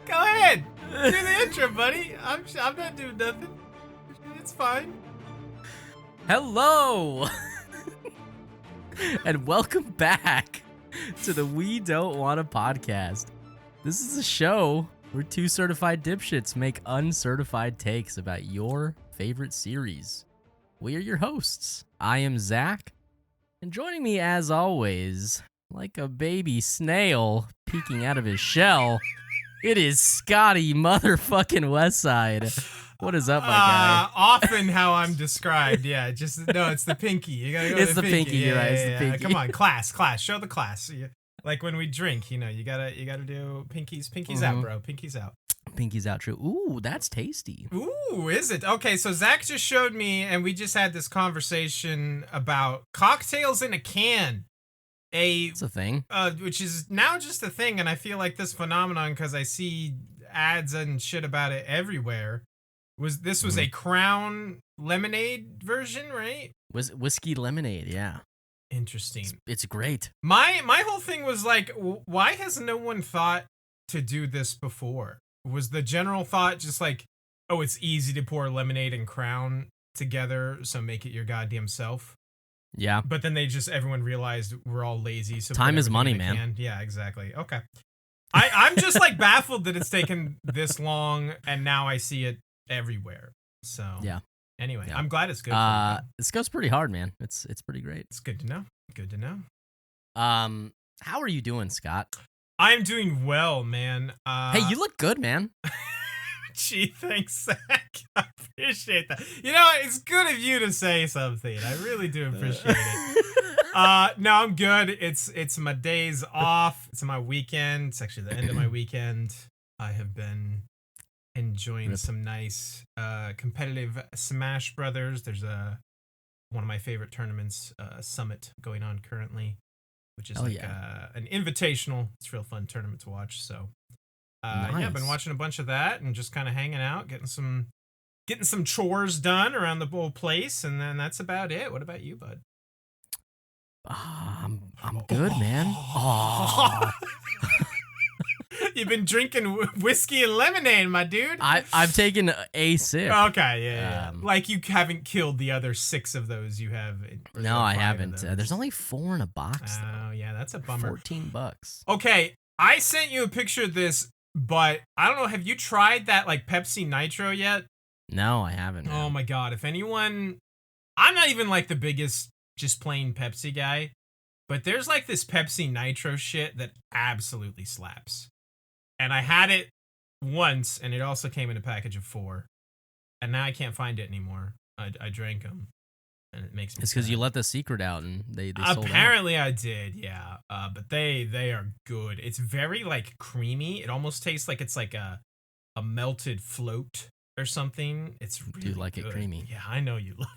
Go ahead. Do the intro, buddy. I'm not doing nothing. It's fine. Hello. And welcome back to the We Don't Want a Podcast. This is a show where two certified dipshits make uncertified takes about your favorite series. We are your hosts. I am Zach, and joining me as always, like a baby snail peeking out of his shell, it is Scotty motherfucking Westside. What is up, my guy? Often how I'm described, yeah. It's the pinky. You gotta go It's to the pinky, you're right, it's the pinky. Come on, class. Show the class. Like when we drink, you gotta do pinkies out, bro. Pinkies out. Pinky's out, true. Ooh, that's tasty. Ooh, is it? Okay, so Zach just showed me, and we just had this conversation about cocktails in a can. It's a thing. Which is now just a thing, and I feel like this phenomenon, because I see ads and shit about it everywhere. Was a Crown lemonade version, right? Whiskey lemonade, yeah. Interesting. It's great. My whole thing was like, why has no one thought to do this before? Was the general thought just like, oh, it's easy to pour lemonade and Crown together, so make it your goddamn self? Yeah. But then everyone realized we're all lazy. So time is money, man. Yeah, exactly. Okay. I'm just like baffled that it's taken this long, and now I see it everywhere. So yeah. Anyway, yeah. I'm glad it's good. This goes pretty hard, man. It's pretty great. It's good to know. Good to know. How are you doing, Scott? I'm doing well, man. Hey, you look good, man. Gee, thanks, Zach. I appreciate that. You know, it's good of you to say something. I really do appreciate it. No, I'm good. It's my days off. It's my weekend. It's actually the end of my weekend. I have been enjoying some nice competitive Smash Brothers. There's one of my favorite tournaments, Summit, going on currently, which is an invitational. It's a real fun tournament to watch. So nice. Yeah, I've been watching a bunch of that and just kind of hanging out, getting some chores done around the whole place, and then that's about it. What about you, bud? I'm good, man. Oh. You've been drinking whiskey and lemonade, my dude. I've taken a sip. Okay, yeah. Like you haven't killed the other 6 of those you have. No, I haven't. There's only 4 in a box. Oh, yeah, that's a bummer. $14. Okay, I sent you a picture of this, but I don't know. Have you tried that like Pepsi Nitro yet? No, I haven't. Oh my God! If anyone, I'm not even like the biggest just plain Pepsi guy, but there's like this Pepsi Nitro shit that absolutely slaps. And I had it once, and it also came in a package of 4. And now I can't find it anymore. I drank them, and it makes me It's because you let the secret out, and they sold out. Apparently I did, yeah. But they are good. It's very, like, creamy. It almost tastes like it's like a melted float or something. It's really good. Do like good. It creamy. Yeah, I know you love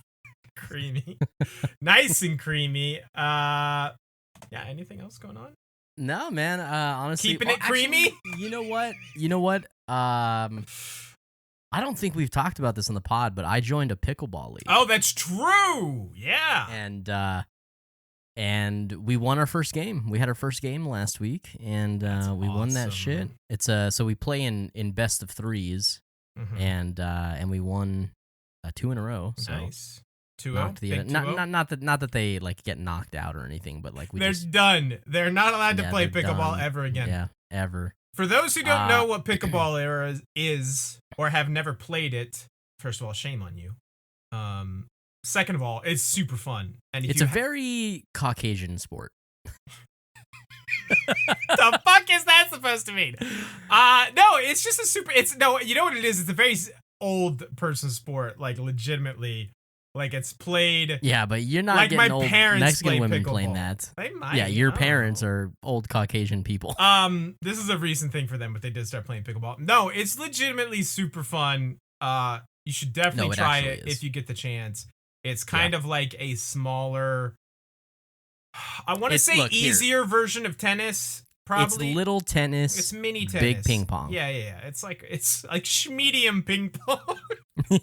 it creamy. Nice and creamy. Yeah, anything else going on? No, man. Honestly, keeping it creamy. Actually, you know what? I don't think we've talked about this on the pod, but I joined a pickleball league. Oh, that's true. Yeah. And we won our first game. We had our first game last week, and we won that shit. It's so we play in best of 3s, and we won 2 in a row. So. Nice. 2-0? Not that they like get knocked out or anything, but like they're done. They're not allowed to play pickleball ever again. Yeah, ever. For those who don't know what pickleball is or have never played it, first of all, shame on you. Second of all, it's super fun, and it's a very Caucasian sport. The fuck is that supposed to mean? No, it's just a super. You know what it is? It's a very old person sport, like legitimately. Like it's played. Yeah, but you're not like getting my old parents Mexican women pickleball. Playing that. They might. Yeah, your parents are old Caucasian people. This is a recent thing for them, but they did start playing pickleball. No, it's legitimately super fun. You should definitely try it if you get the chance. It's kind of like a smaller. I want to say easier version of tennis. Probably. It's little tennis. It's mini tennis. Big ping pong. Yeah. It's like medium ping pong.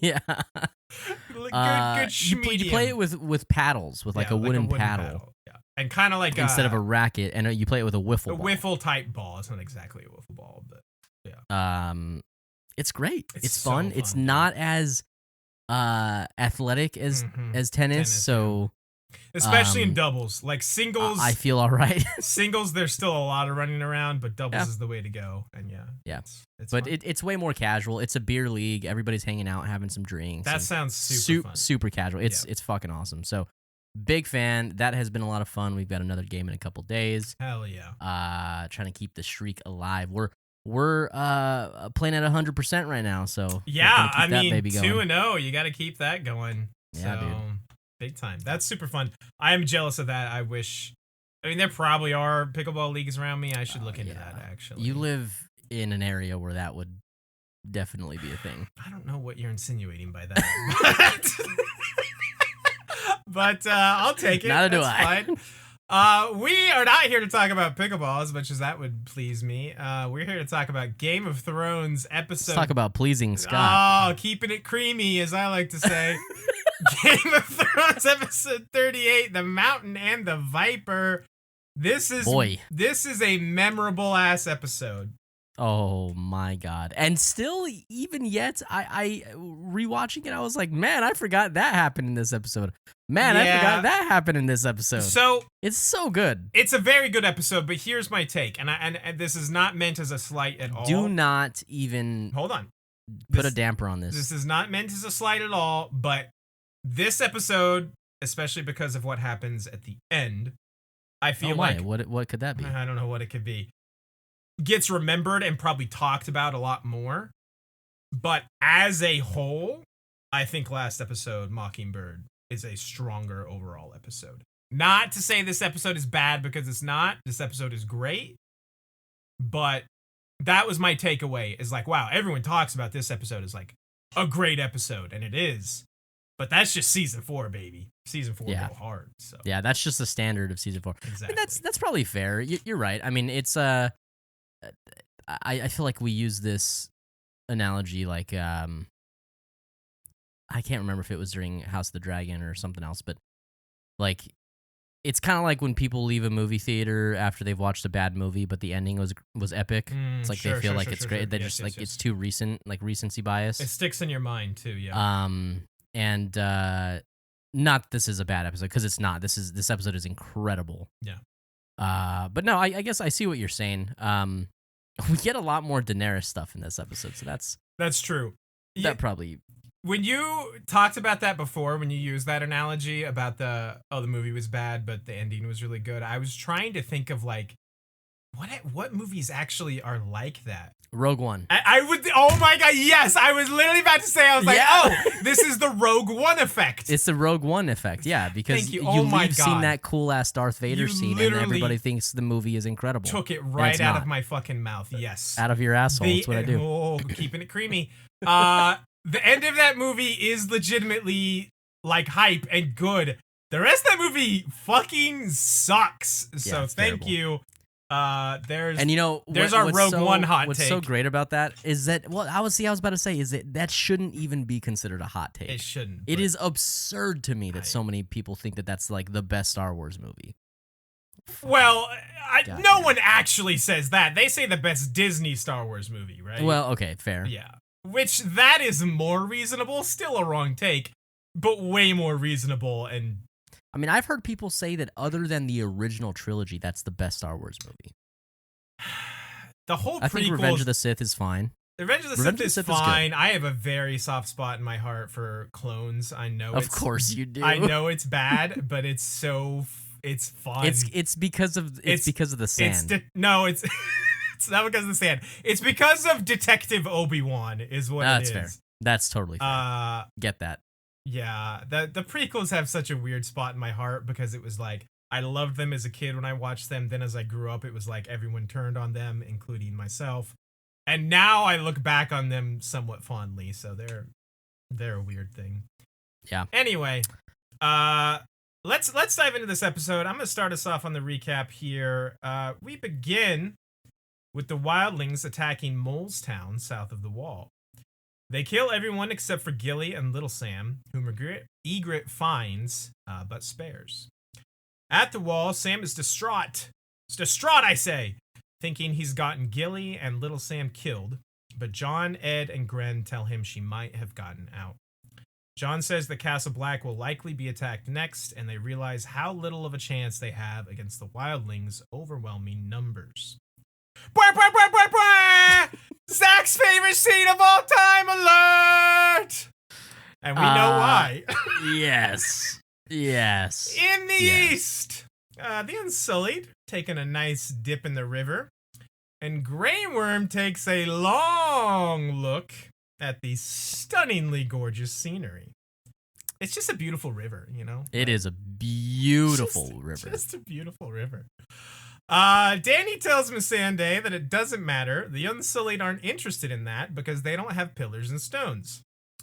Yeah. Good you play it with paddles, with like a wooden paddle. Yeah. and kind of like instead of a racket, and you play it with a wiffle ball. Wiffle type ball. It's not exactly a wiffle ball, but yeah. It's great. It's so fun. It's not as athletic as tennis, so especially in doubles. Like singles, I feel all right. Singles, there's still a lot of running around, but doubles is the way to go. And yeah. It's but fun. it's way more casual. It's a beer league. Everybody's hanging out, having some drinks. That sounds super fun. Super casual. It's fucking awesome. So big fan. That has been a lot of fun. We've got another game in a couple days. Hell yeah. Trying to keep the streak alive. We're playing at 100% right now. So yeah, I mean 2-0. You got to keep that going. Yeah, so, dude. Big time. That's super fun. I am jealous of that. I wish. I mean, there probably are pickleball leagues around me. I should look into that, actually. You live in an area where that would definitely be a thing. I don't know what you're insinuating by that. But I'll take it. Neither do I. Fine. We are not here to talk about pickleball as much as that would please me. We're here to talk about Game of Thrones episode. Let's talk about pleasing Scott. Oh, keeping it creamy, as I like to say. Game of Thrones episode 38, The Mountain and the Viper. This is a memorable ass episode. Oh my god. And still, even yet, I rewatching it, I was like, man, I forgot that happened in this episode. Man, I forgot that happened in this episode. So it's so good. It's a very good episode, but here's my take, and this is not meant as a slight at all. Do not even hold on. Put a damper on this. This is not meant as a slight at all, but this episode, especially because of what happens at the end, I feel like what could that be? I don't know what it could be. Gets remembered and probably talked about a lot more. But as a whole, I think last episode, Mockingbird, is a stronger overall episode. Not to say this episode is bad, because it's not. This episode is great. But that was my takeaway, is like, wow, everyone talks about this episode as like a great episode, and it is. But that's just season 4, baby. Season 4 go hard. So yeah, that's just the standard of season 4. Exactly. And that's probably fair. You're right. I mean, it's I feel like we use this analogy like I can't remember if it was during House of the Dragon or something else, but like it's kind of like when people leave a movie theater after they've watched a bad movie, but the ending was epic. It's like they feel like it's great. They just like it's too recent, like recency bias. It sticks in your mind too, yeah. And not this is a bad episode, because it's not. This episode is incredible. Yeah. But no, I guess I see what you're saying. We get a lot more Daenerys stuff in this episode, so that's true. That probably. When you talked about that before, when you used that analogy about the movie was bad, but the ending was really good, I was trying to think of like what movies actually are like that. Rogue One. I would. Oh my god! Yes, I was literally about to say. I was like, oh, this is the Rogue One effect. It's the Rogue One effect, yeah, because you've seen that cool ass Darth Vader scene, and everybody thinks the movie is incredible. Took it right out of my fucking mouth. Yes, out of your asshole. That's what I do. Oh, keeping it creamy. The end of that movie is legitimately like hype and good. The rest of that movie fucking sucks. So thank you. There's our Rogue One hot take. What's so great about that is that I was about to say is that shouldn't even be considered a hot take. It shouldn't. It is absurd to me that so many people think that that's like the best Star Wars movie. Well, no one actually says that. They say the best Disney Star Wars movie, right? Well, okay, fair. Yeah. Which that is more reasonable. Still a wrong take, but way more reasonable. And I mean, I've heard people say that other than the original trilogy, that's the best Star Wars movie. I think Revenge of the Sith is fine. Revenge of the Sith is fine. I have a very soft spot in my heart for clones. I know. Of course you do. I know it's bad, but it's fun. It's because of the sand. It's not because of the sand. It's because of Detective Obi-Wan is what it is. That's fair. That's totally fair. Get that. Yeah. The prequels have such a weird spot in my heart because it was like, I loved them as a kid when I watched them. Then as I grew up, it was like everyone turned on them, including myself. And now I look back on them somewhat fondly. So they're a weird thing. Yeah. Anyway, let's dive into this episode. I'm going to start us off on the recap here. We begin with the wildlings attacking Molestown south of the wall. They kill everyone except for Gilly and Little Sam, whom Ygritte finds, but spares. At the wall, Sam is distraught. It's distraught, I say, thinking he's gotten Gilly and little Sam killed, but John, Ed, and Gren tell him she might have gotten out. John says that Castle Black will likely be attacked next, and they realize how little of a chance they have against the wildlings' overwhelming numbers. Bwah, bwah, bwah, bwah, bwah! Zach's favorite scene of all time alert! And we know why. Yes. Yes. In the east, the Unsullied taking a nice dip in the river, and Grey Worm takes a long look at the stunningly gorgeous scenery. It's just a beautiful river, you know? It is a beautiful river. Just a beautiful river. Danny tells Missandei that it doesn't matter. The Unsullied aren't interested in that because they don't have pillars and stones.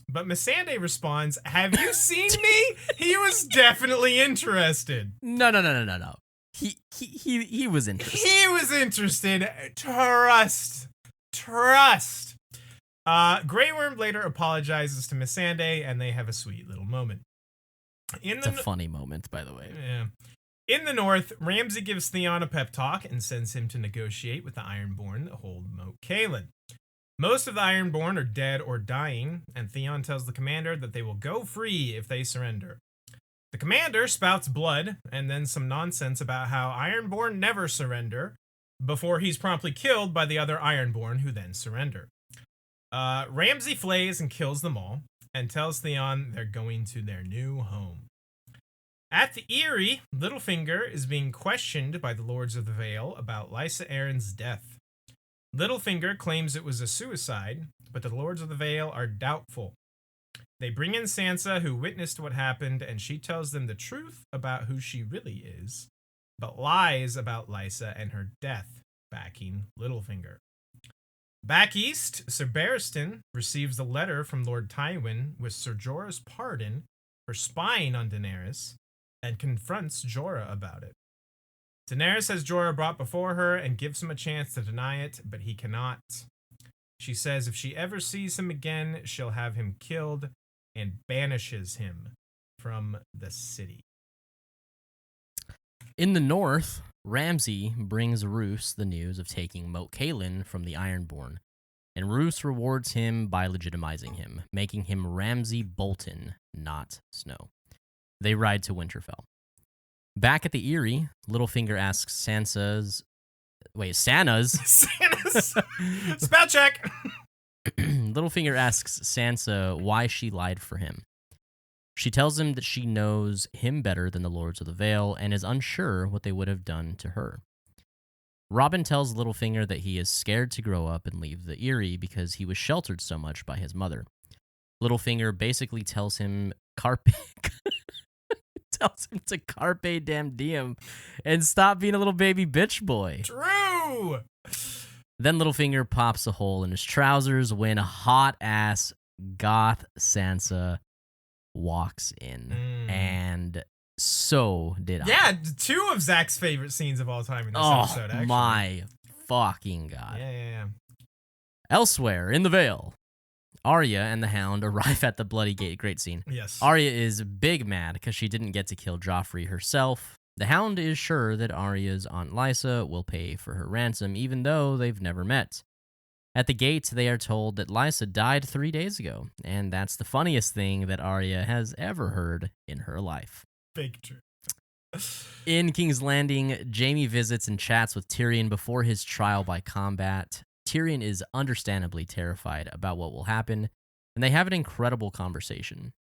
But Missandei responds, "Have you seen me? He was definitely interested." No. He was interested. He was interested. Trust. Grey Worm later apologizes to Missandei, and they have a sweet little moment. It's a funny moment, by the way. Yeah. In the north, Ramsay gives Theon a pep talk and sends him to negotiate with the Ironborn that hold Moat Cailin. Most of the Ironborn are dead or dying, and Theon tells the commander that they will go free if they surrender. The commander spouts blood and then some nonsense about how Ironborn never surrender before he's promptly killed by the other Ironborn who then surrender. Ramsay flays and kills them all and tells Theon they're going to their new home. At the Eyrie, Littlefinger is being questioned by the Lords of the Vale about Lysa Arryn's death. Littlefinger claims it was a suicide, but the Lords of the Vale are doubtful. They bring in Sansa, who witnessed what happened, and she tells them the truth about who she really is, but lies about Lysa and her death, backing Littlefinger. Back east, Ser Barristan receives a letter from Lord Tywin with Ser Jorah's pardon for spying on Daenerys, and confronts Jorah about it. Daenerys has Jorah brought before her and gives him a chance to deny it, but he cannot. She says if she ever sees him again, she'll have him killed and banishes him from the city. In the north, Ramsay brings Roose the news of taking Moat Cailin from the Ironborn, and Roose rewards him by legitimizing him, making him Ramsay Bolton, not Snow. They ride to Winterfell. Back at the Eyrie, Littlefinger asks Sansa's... Spell check! Littlefinger asks Sansa why she lied for him. She tells him that she knows him better than the Lords of the Vale and is unsure what they would have done to her. Robin tells Littlefinger that he is scared to grow up and leave the Eyrie because he was sheltered so much by his mother. Littlefinger basically tells him tells him to carpe damn diem and stop being a little baby bitch boy. True! Then Littlefinger pops a hole in his trousers when a hot-ass goth Sansa walks in. And so did I. Yeah, two of Zach's favorite scenes of all time in this episode, actually. Oh my fucking god. Yeah. Elsewhere, in the Vale, Arya and the Hound arrive at the Bloody Gate. Great scene. Yes. Arya is big mad because she didn't get to kill Joffrey herself. The Hound is sure that Arya's Aunt Lysa will pay for her ransom, even though they've never met. At the gate, they are told that Lysa died 3 days ago, and that's the funniest thing that Arya has ever heard in her life. Big truth. In King's Landing, Jaime visits and chats with Tyrion before his trial by combat. Tyrion is understandably terrified about what will happen, and they have an incredible conversation.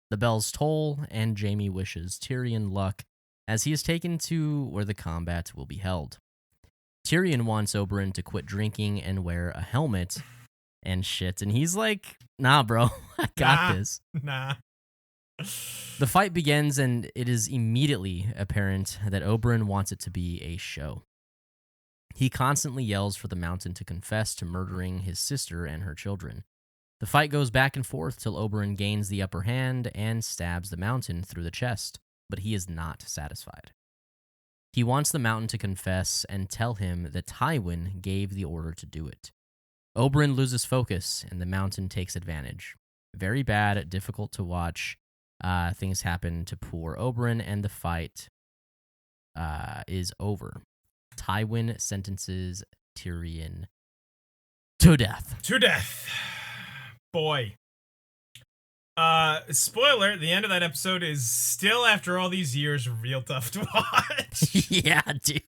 The bells toll, and Jaime wishes Tyrion luck as he is taken to where the combat will be held. Tyrion wants Oberyn to quit drinking and wear a helmet and shit, and he's like, nah, bro, I got this. Nah. The fight begins, and it is immediately apparent that Oberyn wants it to be a show. He constantly yells for the Mountain to confess to murdering his sister and her children. The fight goes back and forth till Oberyn gains the upper hand and stabs the Mountain through the chest, but he is not satisfied. He wants the Mountain to confess and tell him that Tywin gave the order to do it. Oberyn loses focus, and the Mountain takes advantage. Very bad, difficult to watch. Things happen to poor Oberyn, and the fight is over. Tywin sentences Tyrion to death. To death. Boy. Spoiler, the end of that episode is still, after all these years, real tough to watch. Yeah, dude.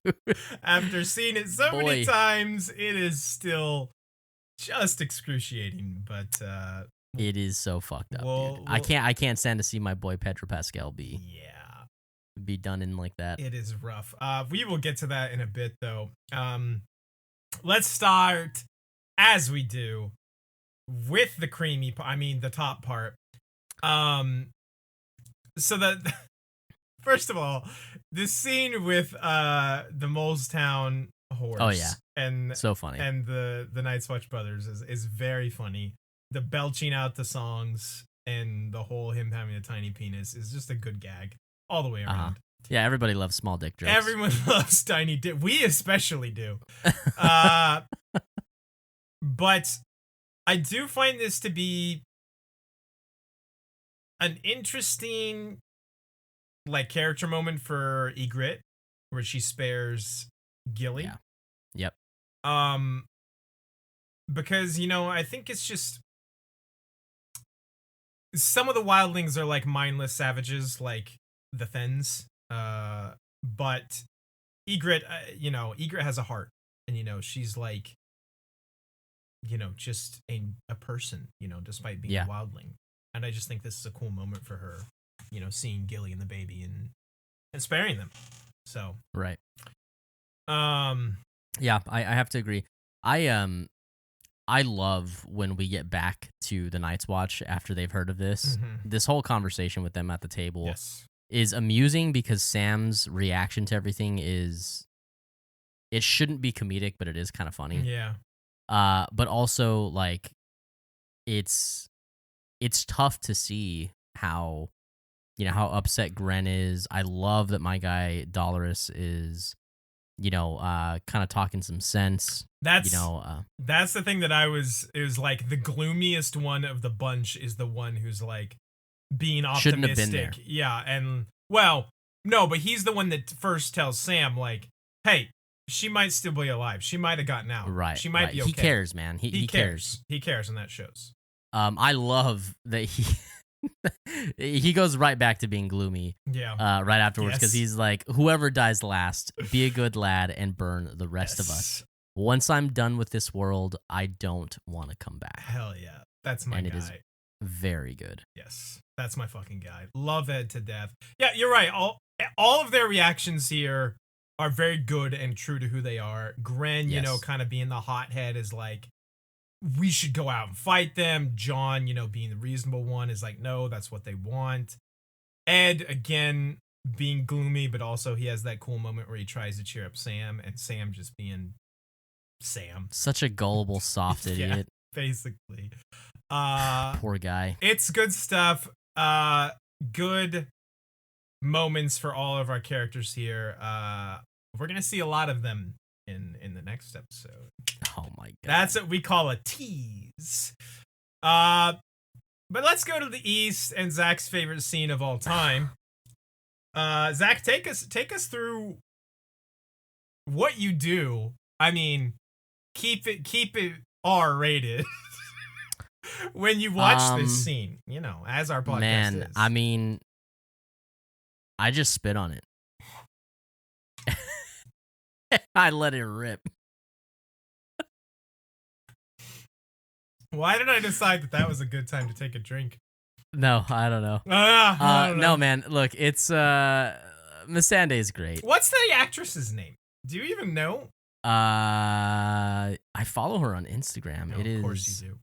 After seeing it so many times, it is still just excruciating, but it is so fucked up, dude. I can't stand to see my boy Pedro Pascal be done in like that. It is rough. We will get to that in a bit, though. Let's start, as we do, with the the top part. So that first of all, this scene with the Molestown horse. Oh yeah, and so funny. And the Night's Watch brothers is very funny. The belching out the songs and the whole him having a tiny penis is just a good gag all the way around. Yeah, everybody loves small dick jokes. Everyone loves tiny dick. We especially do. But I do find this to be an interesting, like, character moment for Ygritte, where she spares Gilly. Yeah. Yep. Because, I think it's just some of the wildlings are like mindless savages, like the Thens. But Ygritte, Ygritte has a heart, and she's like, just a person, despite being a wildling. And I just think this is a cool moment for her, seeing Gilly and the baby and sparing them. So right. Yeah, I have to agree. I love when we get back to the Night's Watch after they've heard of this. Mm-hmm. This whole conversation with them at the table is amusing because Sam's reaction to everything it shouldn't be comedic, but it is kind of funny. Yeah. But also, like, it's tough to see how upset Gren is. I love that my guy Dolores is, kind of talking some sense. That's the thing that it was like the gloomiest one of the bunch is the one who's like being optimistic. Shouldn't have been there. Yeah, and no, but he's the one that first tells Sam, like, hey, she might still be alive. She might have gotten out. Right. She might be okay. He cares, man. He cares. He cares, and that shows. I love that he goes right back to being gloomy. Yeah. Right afterwards, because he's like, whoever dies last, be a good lad and burn the rest of us. Once I'm done with this world, I don't want to come back. Hell yeah, that's my guy. It is very good. Yes, that's my fucking guy. Love Ed to death. Yeah, you're right. All of their reactions here are very good and true to who they are. Gren, kind of being the hothead is like, we should go out and fight them. John, being the reasonable one is like, no, that's what they want. Ed, again, being gloomy, but also he has that cool moment where he tries to cheer up Sam, and Sam just being Sam. Such a gullible, soft idiot. Yeah, basically. Poor guy. It's good stuff. Good moments for all of our characters here. We're going to see a lot of them in the next episode. Oh my god. That's what we call a tease. But let's go to the east and Zach's favorite scene of all time. Zach, take us through what you do. I mean, keep it R-rated when you watch this scene, as our podcast is. I mean, I just spit on it. I let it rip. Why did I decide that was a good time to take a drink? No, I don't know. No, man. Look, it's Missandei is great. What's the actress's name? Do you even know? I follow her on Instagram. No, of course you do.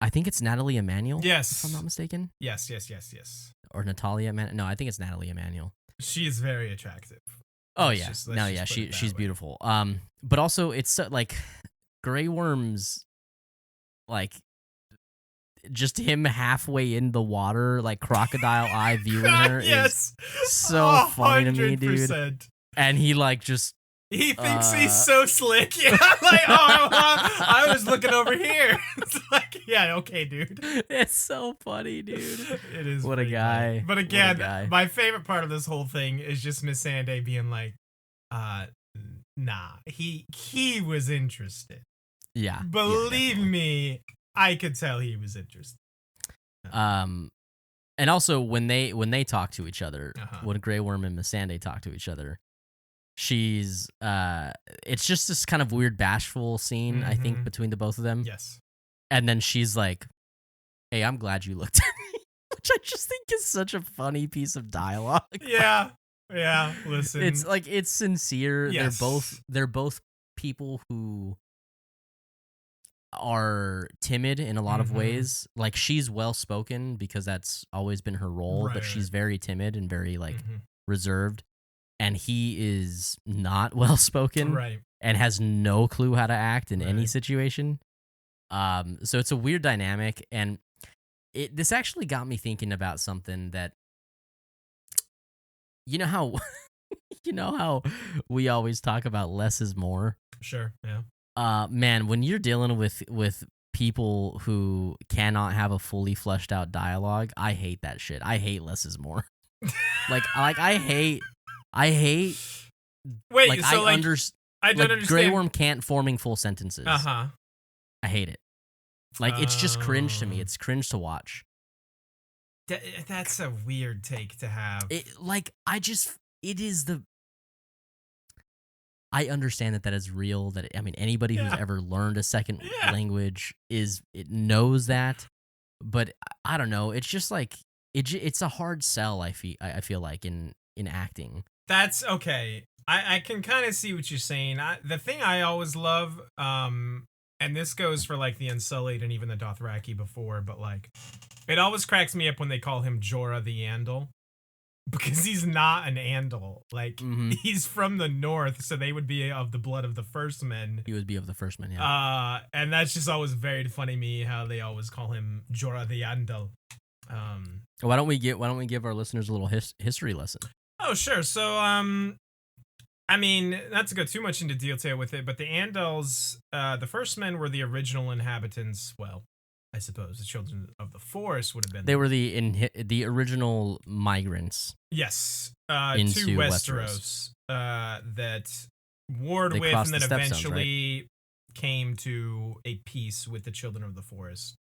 I think it's Natalie Emanuel. Yes, if I'm not mistaken. Yes. Or Natalia Emanuel. No, I think it's Natalie Emanuel. She is very attractive. Oh yeah, she's beautiful. But also it's like Grey Worm's, like, just him halfway in the water, like crocodile eye viewing her. Yes, is so funny to me, dude. And he like just he thinks he's so slick. Yeah, like I was looking over here. It's like Yeah, okay, dude. It's so funny, dude. It is. What a pretty guy. funny. But What a again, guy. my favorite part of this whole thing is just Miss Sande being like, nah, he was interested. Yeah. Believe me, I could tell he was interested. And also when they talk to each other, Uh-huh. when Grey Worm and Missandei talk to each other, she's it's just this kind of weird bashful scene, I think, between the both of them. Yes. And then she's like, "Hey, I'm glad you looked at me," which I just think is such a funny piece of dialogue. Yeah. Yeah. Listen. It's like it's sincere. Yes. They're both people who are timid in a lot of ways. Like she's well spoken because that's always been her role, Right, but she's very timid and very like Mhm. reserved. And he is not well spoken Right. and has no clue how to act in any Right. situation. So it's a weird dynamic, and this actually got me thinking about something that you know how you know how we always talk about less is more. Sure. Yeah. Man, when you're dealing with people who cannot have a fully fleshed out dialogue, I hate that shit. I hate less is more. like I hate Wait. like So I I don't like understand. Grey Worm can't forming full sentences. Uh-huh. I hate it. Like it's just cringe to me. Oh. It's cringe to watch. That's a weird take to have. It is the. I understand that is real. That anybody who's ever learned a second language knows that. But I don't know. It's just like it's a hard sell. I feel like in acting. That's okay. I can kind of see what you're saying. The thing I always love, and this goes for like the Unsullied and even the Dothraki before, but like it always cracks me up when they call him Jorah the Andal. Because he's not an Andal. Like, he's from the north, so they would be of the blood of the First Men. He would be of the First Men, yeah. And that's just always very funny to me how they always call him Jorah the Andal. Why don't we give our listeners a little history lesson? Oh, sure. So, I mean, not to go too much into detail with it, but the Andals, the First Men were the original inhabitants. Well, I suppose the Children of the Forest would have been. They were the original migrants. Yes, into to Westeros. That warred They with, crossed and then the Stepstones, eventually came to a peace with the Children of the Forest.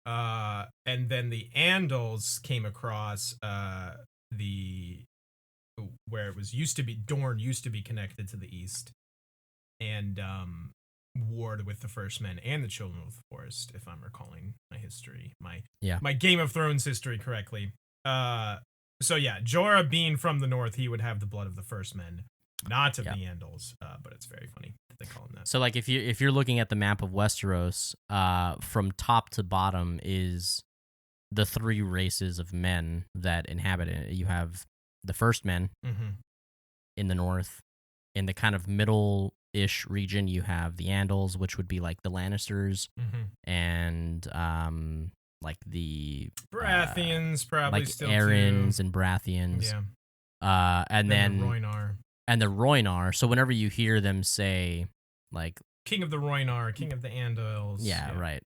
And then the Andals came across where it was Dorne used to be connected to the east, and warred with the First Men and the Children of the Forest, if I'm recalling my history, my Game of Thrones history correctly. So yeah, Jorah being from the north, he would have the blood of the First Men, not of the Andals. But it's very funny that they call him that. So like if you're looking at the map of Westeros, from top to bottom is the three races of men that inhabit it. You have the First Men in the north. In the kind of middle-ish region, you have the Andals, which would be like the Lannisters, and like the Baratheons, probably like still Aryans too. and Baratheons. Yeah. And then the Rhoynar. And the Rhoynar. So whenever you hear them say like King of the Rhoynar, King of the Andals. Yeah, right.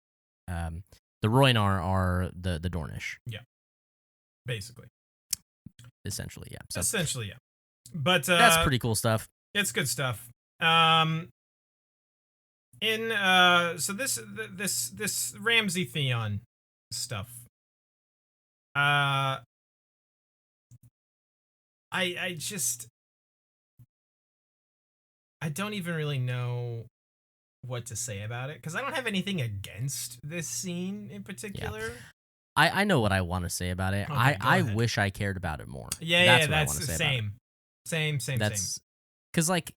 The Rhoynar are the Dornish. Yeah. Basically. Essentially, yeah. So essentially, yeah. But that's pretty cool stuff. It's good stuff. So this Ramsay Theon stuff. I don't even really know what to say about it because I don't have anything against this scene in particular. Yeah. I know what I want to say about it. Okay, I wish I cared about it more. That's the same. Same. Because like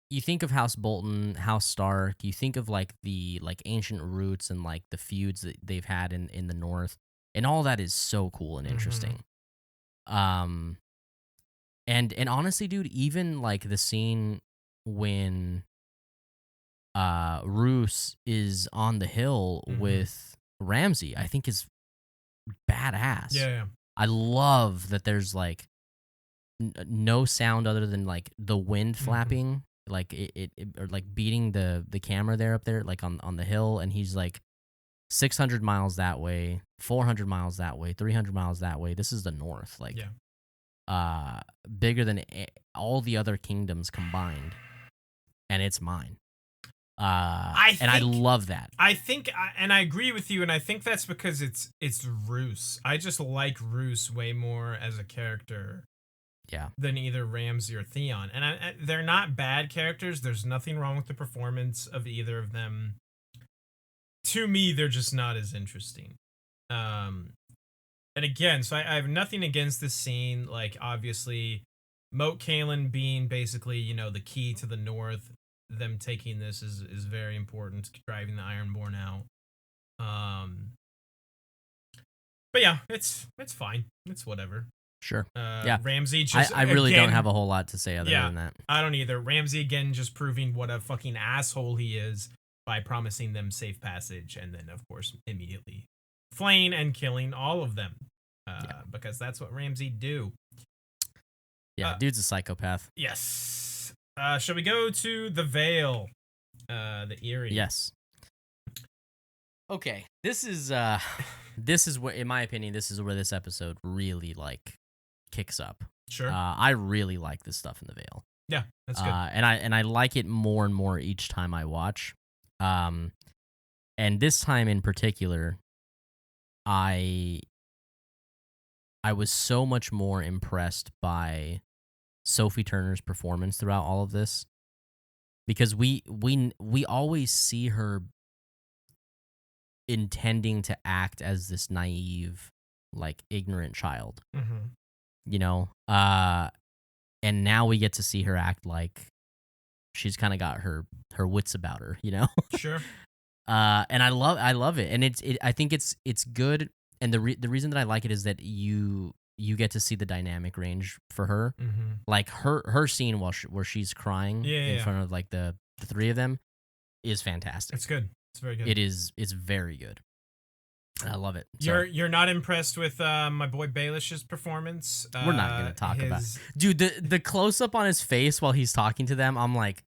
you think of House Bolton, House Stark, you think of like the ancient roots and like the feuds that they've had in the North, and all that is so cool and interesting. And honestly, dude, even like the scene when Roose is on the hill with Ramsay, I think is badass. Yeah. I love that there's like no sound other than like the wind flapping, like it or like beating the camera up there like on the hill, and he's like 600 miles that way, 400 miles that way, 300 miles that way. This is the north, like bigger than all the other kingdoms combined, and it's mine. I love that. I think, and I agree with you, and I think that's because it's Roose. I just like Roose way more as a character. Yeah. Than either Ramsay or Theon. And they're not bad characters. There's nothing wrong with the performance of either of them. To me, they're just not as interesting. And again, so I have nothing against this scene. Like, obviously, Moat Cailin being basically, you know, the key to the north. Them taking this is very important, driving the Ironborn out. But yeah, it's fine. It's whatever. Sure. Yeah. Ramsay just I really don't have a whole lot to say other than that. I don't either. Ramsay again just proving what a fucking asshole he is by promising them safe passage and then of course immediately flaying and killing all of them. Because that's what Ramsay do. Yeah, dude's a psychopath. Yes. Shall we go to the Vale? The Eyrie. Yes. Okay. This is where, in my opinion, this is where this episode really like kicks up. Sure. I really like this stuff in the Vale. Yeah, that's good. And I like it more and more each time I watch. And this time in particular, I was so much more impressed by Sophie Turner's performance throughout all of this, because we always see her intending to act as this naive, like ignorant child, you know, and now we get to see her act like she's kind of got her wits about her, you know. Sure. And I love it, and I think it's good, and the reason that I like it is that you get to see the dynamic range for her, like her scene where she's crying in front of like the three of them is fantastic. It's good. It's very good. It's very good. I love it. You're not impressed with my boy Baelish's performance? We're not going to talk about it. Dude, the close up on his face while he's talking to them, I'm like,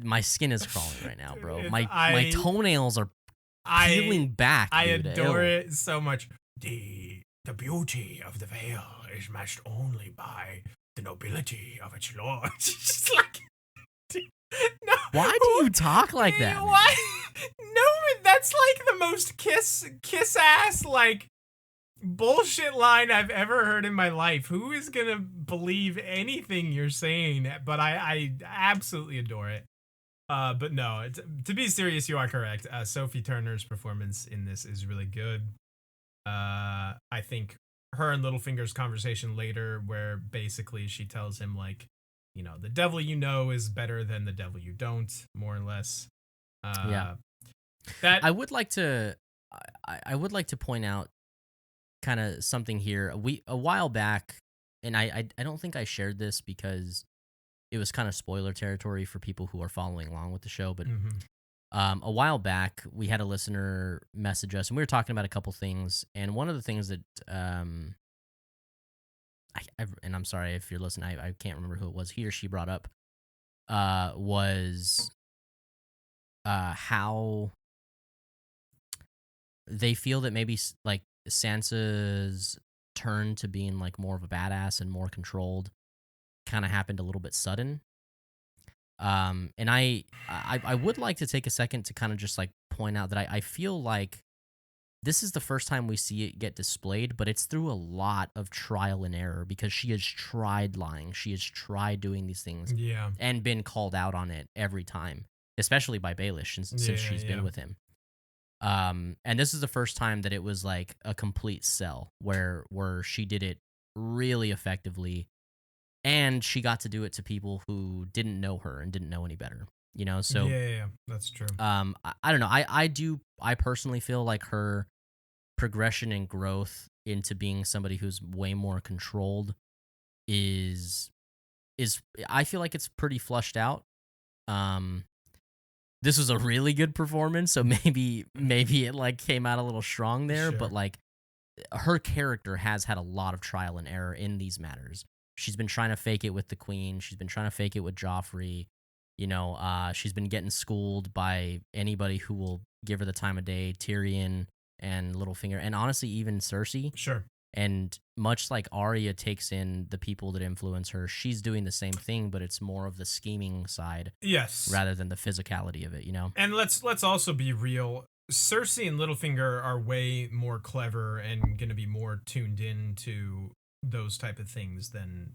my skin is crawling right now, bro. My toenails are peeling back. I adore it so much. The beauty of the Vale is matched only by the nobility of its lord. Just like, no. Why do you talk like that? Why? No, that's like the most kiss ass like bullshit line I've ever heard in my life. Who is gonna believe anything you're saying? But I absolutely adore it. But no, to be serious, you are correct. Sophie Turner's performance in this is really good. I think her and Littlefinger's conversation later, where basically she tells him like, you know, the devil you know is better than the devil you don't, more or less. That I would like to point out kind of something here. A while back, and I don't think I shared this because it was kind of spoiler territory for people who are following along with the show, but a while back we had a listener message us and we were talking about a couple things, and one of the things that and I'm sorry if you're listening, I can't remember who it was, he or she brought up was how they feel that maybe like Sansa's turn to being like more of a badass and more controlled kind of happened a little bit sudden. And I would like to take a second to kind of just like point out that I feel like this is the first time we see it get displayed, but it's through a lot of trial and error, because she has tried lying. She has tried doing these things and been called out on it every time, especially by Baelish since she's been with him. And this is the first time that it was like a complete sell where she did it really effectively, and she got to do it to people who didn't know her and didn't know any better, you know? So yeah, that's true. I don't know. I personally feel like her progression and growth into being somebody who's way more controlled is I feel like it's pretty flushed out. This was a really good performance, so maybe it like came out a little strong there, but like her character has had a lot of trial and error in these matters. She's been trying to fake it with the Queen. She's been trying to fake it with Joffrey. She's been getting schooled by anybody who will give her the time of day, Tyrion and Littlefinger, and honestly, even Cersei. Sure. And much like Arya takes in the people that influence her, she's doing the same thing, but it's more of the scheming side, yes, rather than the physicality of it. And let's also be real. Cersei and Littlefinger are way more clever and going to be more tuned in to those type of things than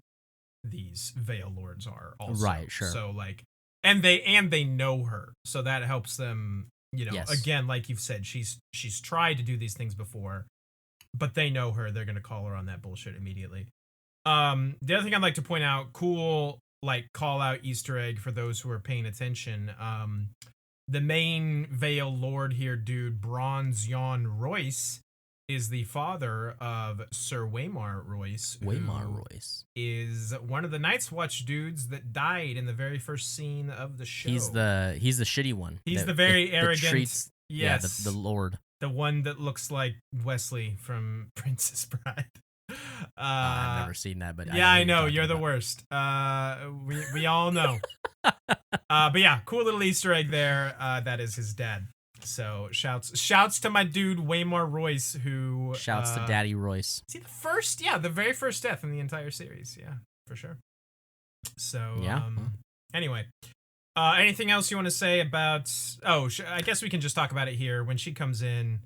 these Vale Lords are. Also, right? Sure. So like, and they know her, so that helps them. Yes. Again, like you've said, she's tried to do these things before. But they know her. They're going to call her on that bullshit immediately. The other thing I'd like to point out, cool, like, call-out Easter egg for those who are paying attention. The main Vale Lord here, dude, Bronze Yon Royce, is the father of Sir Waymar Royce. Waymar Royce is one of the Night's Watch dudes that died in the very first scene of the show. He's the shitty one. He's the very arrogant. That treats, yes. The Lord. The one that looks like Wesley from Princess Bride. I've never seen that, but yeah, I know you're the worst. We all know. But yeah, cool little Easter egg there. That is his dad. So shouts to my dude Waymar Royce, who shouts to Daddy Royce. Is he the first? Yeah, the very first death in the entire series. Yeah, for sure. So yeah. Anyway. Anything else you want to say about? Oh, I guess we can just talk about it here. When she comes in,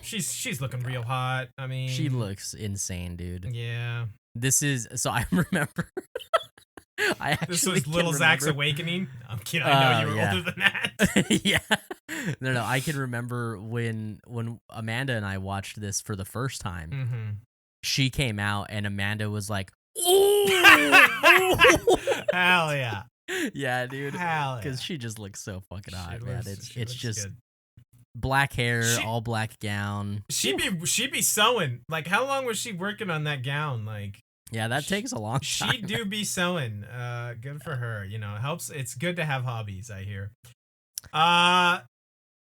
she's looking real hot. I mean, she looks insane, dude. Yeah. This is so. I remember. This was Little Zach's awakening. I'm kidding. I know you were older than that. Yeah. No. I can remember when Amanda and I watched this for the first time. Mm-hmm. She came out and Amanda was like, "Ooh, hell yeah." Yeah, dude. Because she just looks so fucking hot, man. It's just good. Black hair, all black gown. She be sewing. Like, how long was she working on that gown? Like, yeah, that takes a long time. She do be sewing. Good for her. It helps. It's good to have hobbies, I hear.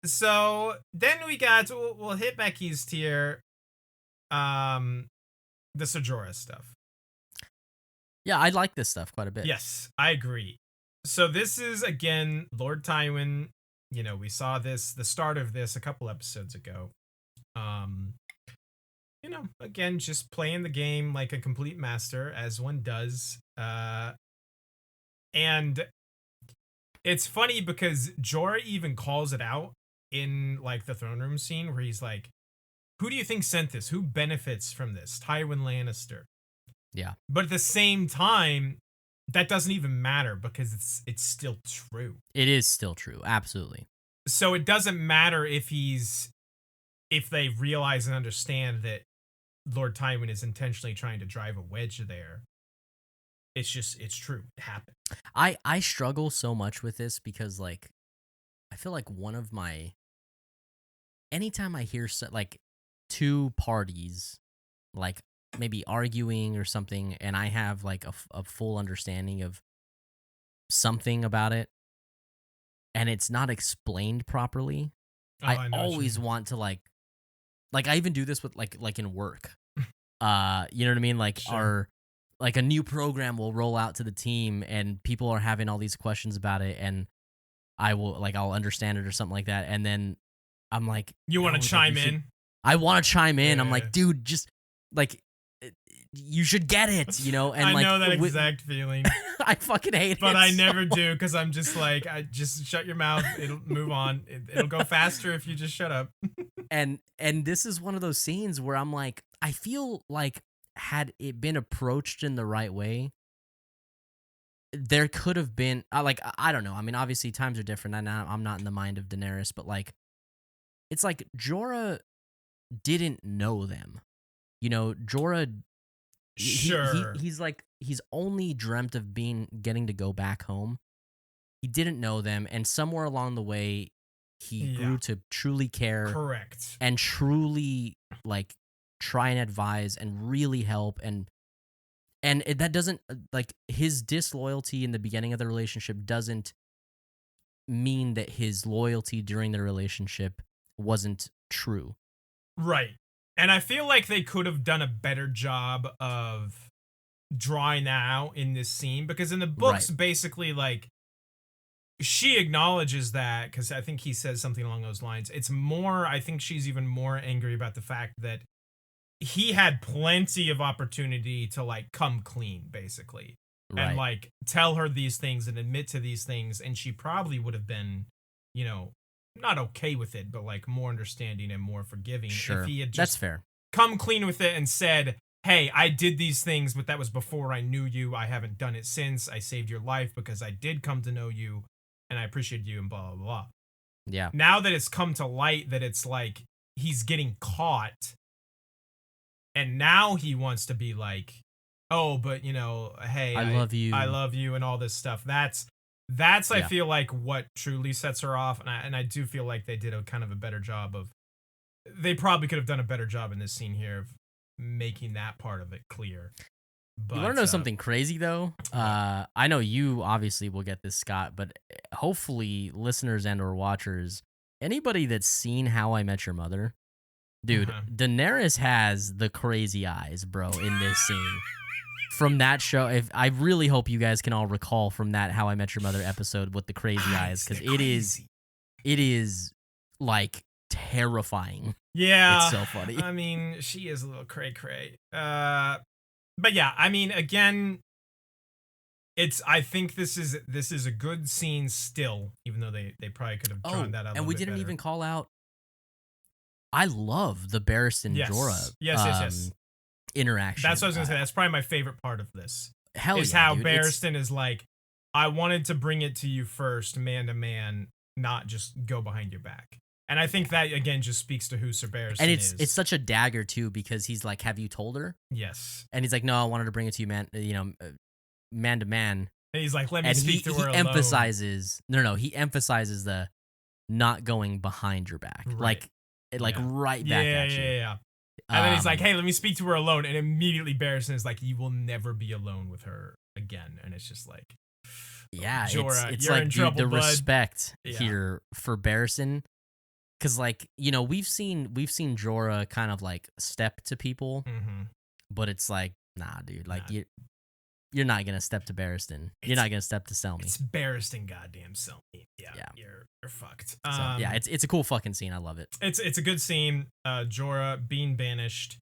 So then we got. We'll hit back east here. The Jorah stuff. Yeah, I like this stuff quite a bit. Yes, I agree. So this is, again, Lord Tywin. We saw the start of this a couple episodes ago. Again, just playing the game like a complete master, as one does. And it's funny because Jorah even calls it out in, like, the throne room scene where he's like, who do you think sent this? Who benefits from this? Tywin Lannister. Yeah. But at the same time, that doesn't even matter because it's still true. It is still true. Absolutely. So it doesn't matter if they realize and understand that Lord Tywin is intentionally trying to drive a wedge there. It's true. It happened. I struggle so much with this because, like, I feel like anytime I hear like two parties, like, maybe arguing or something, and I have like a full understanding of something about it, and it's not explained properly, I always want to like I even do this with like in work. You know what I mean? Like sure. Like a new program will roll out to the team, and people are having all these questions about it, and I'll understand it or something like that, and then I'm like, you want to chime in? I want to chime in. Yeah. I'm like, dude, just like, you should get it, And I know that exact feeling. I fucking hate it. But I never do because I'm just like, I just shut your mouth. It'll move on. It'll go faster if you just shut up. And this is one of those scenes where I'm like, I feel like had it been approached in the right way, there could have been I don't know. I mean, obviously times are different, and I'm not in the mind of Daenerys, but like, it's like Jorah didn't know them. Jorah. Sure. He's only dreamt of getting to go back home. He didn't know them, and somewhere along the way, he grew to truly care. Correct. And truly like try and advise and really help, and that doesn't like his disloyalty in the beginning of the relationship doesn't mean that his loyalty during the relationship wasn't true. Right. And I feel like they could have done a better job of drawing that out in this scene, because in the books, basically, like, she acknowledges that, because I think he says something along those lines. It's more, I think she's even more angry about the fact that he had plenty of opportunity to like come clean, basically, and like tell her these things and admit to these things, and she probably would have been, you know, not okay with it, but like more understanding and more forgiving if he had just That's fair. come clean with it and said, hey, I did these things, but that was before I knew you. I haven't done it since. I saved your life because I did come to know you and I appreciate you and blah, blah, blah. Yeah. Now that it's come to light that it's like he's getting caught and now he wants to be like, oh, but you know, hey, I love you and all this stuff. That's I feel like what truly sets her off. And I do feel like they did a kind of a better job of, they probably could have done a better job in this scene here of making that part of it clear. But, you want to know something crazy though? I know you obviously will get this, Scott, but hopefully listeners and or watchers, anybody that's seen How I Met Your Mother, dude, Daenerys has the crazy eyes, bro, in this scene. From that show, I really hope you guys can all recall from that How I Met Your Mother episode with the crazy eyes, because it is like terrifying. Yeah, it's so funny. I mean, she is a little cray. But yeah, I mean, again, I think this is a good scene still, even though they probably could have drawn that out. And we didn't even call out. I love the Barristan Jorah. Yes. Interaction. That's what I was gonna say. That's probably my favorite part of this. Hell is yeah, how dude. Barristan is like, I wanted to bring it to you first, man to man, not just go behind your back. And I think that again just speaks to who Sir Barristan is. And it's such a dagger too, because he's like, "Have you told her?" Yes. And he's like, "No, I wanted to bring it to you, man. Man to man." And he's like, "Let me speak to her alone." He emphasizes he emphasizes the not going behind your back, right back at you. Yeah. And then he's like, "Hey, let me speak to her alone." And immediately Barristan is like, "You will never be alone with her again." And it's just like, Jorah, it's you're like in trouble, the bud. respect here for Barristan. Because, like, you know, we've seen Jorah kind of, like, step to people, but it's like, nah, dude. Like, you're not going to step to Barristan. You're not going to step to Selmy. It's Barristan goddamn Selmy. Yeah. You're fucked. So, it's a cool fucking scene. I love it. It's a good scene. Jorah being banished.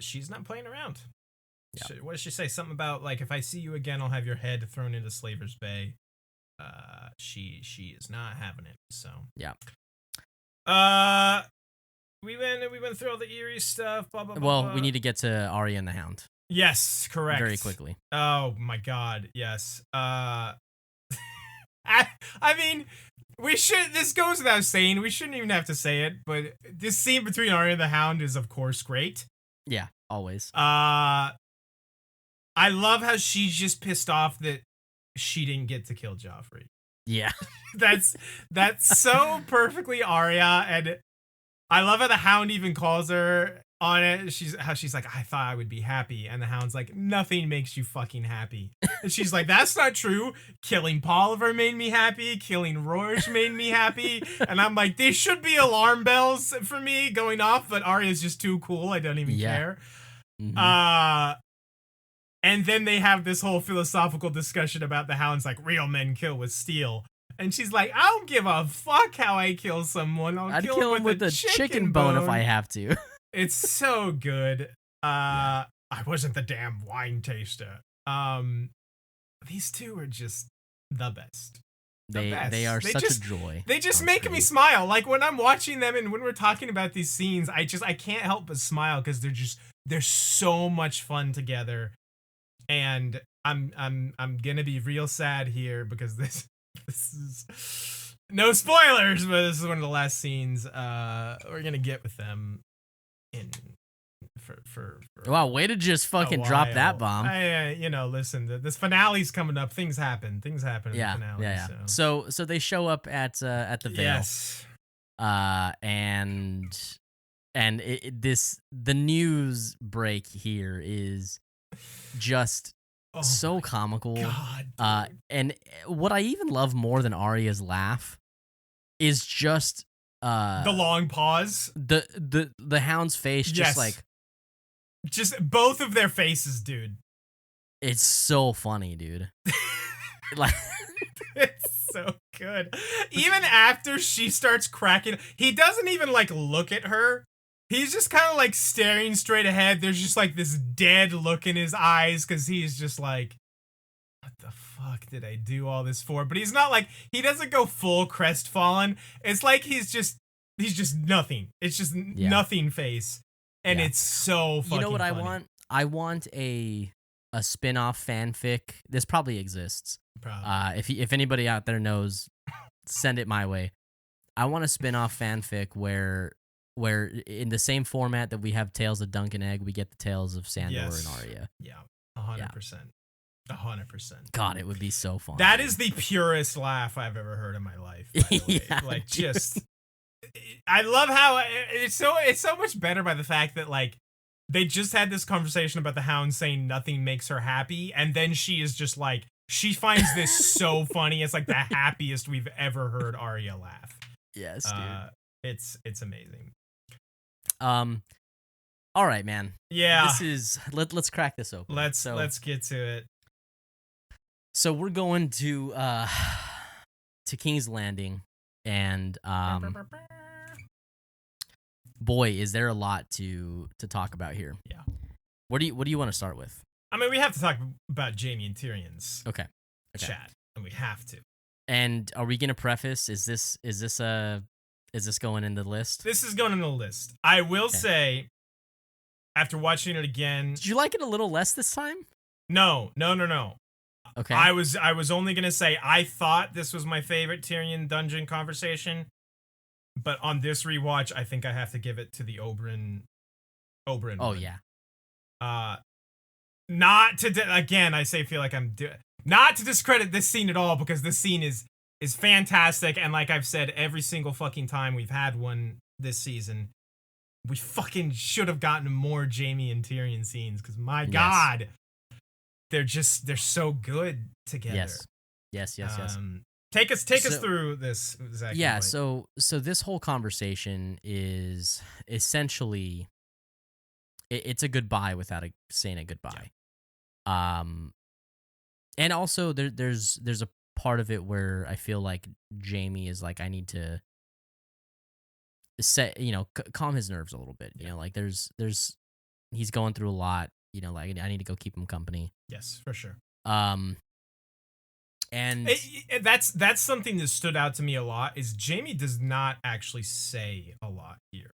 She's not playing around. Yeah. What does she say? Something about, like, if I see you again, I'll have your head thrown into Slaver's Bay. She is not having it, so. Yeah. We went through all the eerie stuff. Blah blah blah. Well, we need to get to Arya and the Hound. Yes, correct. Very quickly. Oh my god, yes. I mean, we should. This goes without saying. We shouldn't even have to say it, but this scene between Arya and the Hound is, of course, great. Yeah, always. I love how she's just pissed off that she didn't get to kill Joffrey. Yeah. that's so perfectly Arya, and I love how the Hound even calls her on it. She's like, I thought I would be happy, and the Hound's like, nothing makes you fucking happy. And she's like, that's not true. Killing Polliver made me happy. Killing Roish made me happy. And I'm like, there should be alarm bells for me going off, but Arya's just too cool. I don't even care. Mm-hmm. And then they have this whole philosophical discussion about the Hound's like, real men kill with steel. And she's like, I don't give a fuck how I kill someone. I'd kill him with a chicken bone if I have to. It's so good. I wasn't the damn wine taster. These two are just the best. They are such a joy. They just make me smile. Like when I'm watching them and when we're talking about these scenes, I can't help but smile because they're so much fun together. And I'm gonna be real sad here because this is no spoilers, but this is one of the last scenes we're gonna get with them in for wow, way to just fucking drop that bomb. Listen, this finale's coming up. Things happen in the finale. Yeah. So they show up at the Vale. Yes. And the news break here is just so comical. God, and what I even love more than Arya's laugh is just the long pause. The Hound's face, just just both of their faces, dude. It's so funny, dude. Like It's so good. Even after she starts cracking, he doesn't even like look at her. He's just kind of like staring straight ahead. There's just like this dead look in his eyes because he's just like, what the fuck did I do all this for? But he's not like, he doesn't go full crestfallen. It's like he's just nothing. It's just nothing face. And it's so fucking You know what funny. I want? I want a spin-off fanfic. This probably exists. Probably. If anybody out there knows, send it my way. I want a spin-off fanfic where in the same format that we have Tales of Dunk and Egg, we get the tales of Sandor and Arya. Yeah, 100%. 100%. God, it would be so fun. That is the purest laugh I've ever heard in my life. By the way. Yeah, like, just, I love how it's so much better by the fact that like they just had this conversation about the Hound saying nothing makes her happy, and then she is just like, she finds this so funny. It's like the happiest we've ever heard Arya laugh. Yes, dude. It's amazing. All right, man. Yeah. This is let's crack this open. Let's get to it. So we're going to King's Landing, and boy, is there a lot to talk about here. Yeah. What do you want to start with? I mean, we have to talk about Jaime and Tyrion's Okay. chat, and we have to. And are we gonna preface? Is this going in the list? This is going in the list. I will say, after watching it again, Did you like it a little less this time? No. Okay. I was only gonna say I thought this was my favorite Tyrion dungeon conversation, but on this rewatch, I think I have to give it to the Oberyn. Oh one. yeah. Not to again, I say feel like I'm not to discredit this scene at all, because this scene is fantastic, and like I've said every single fucking time we've had one this season, we fucking should have gotten more Jaime and Tyrion scenes, because my God, they're so good together. Yes. Take us through this, Zachy. Yeah, so this whole conversation is essentially it's a goodbye without saying a goodbye. And also there's a part of it where I feel like Jaime is like, I need to calm his nerves a little bit. You know, like there's he's going through a lot. You know, like I need to go keep him company. Yes, for sure. And that's something that stood out to me a lot, is Jaime does not actually say a lot here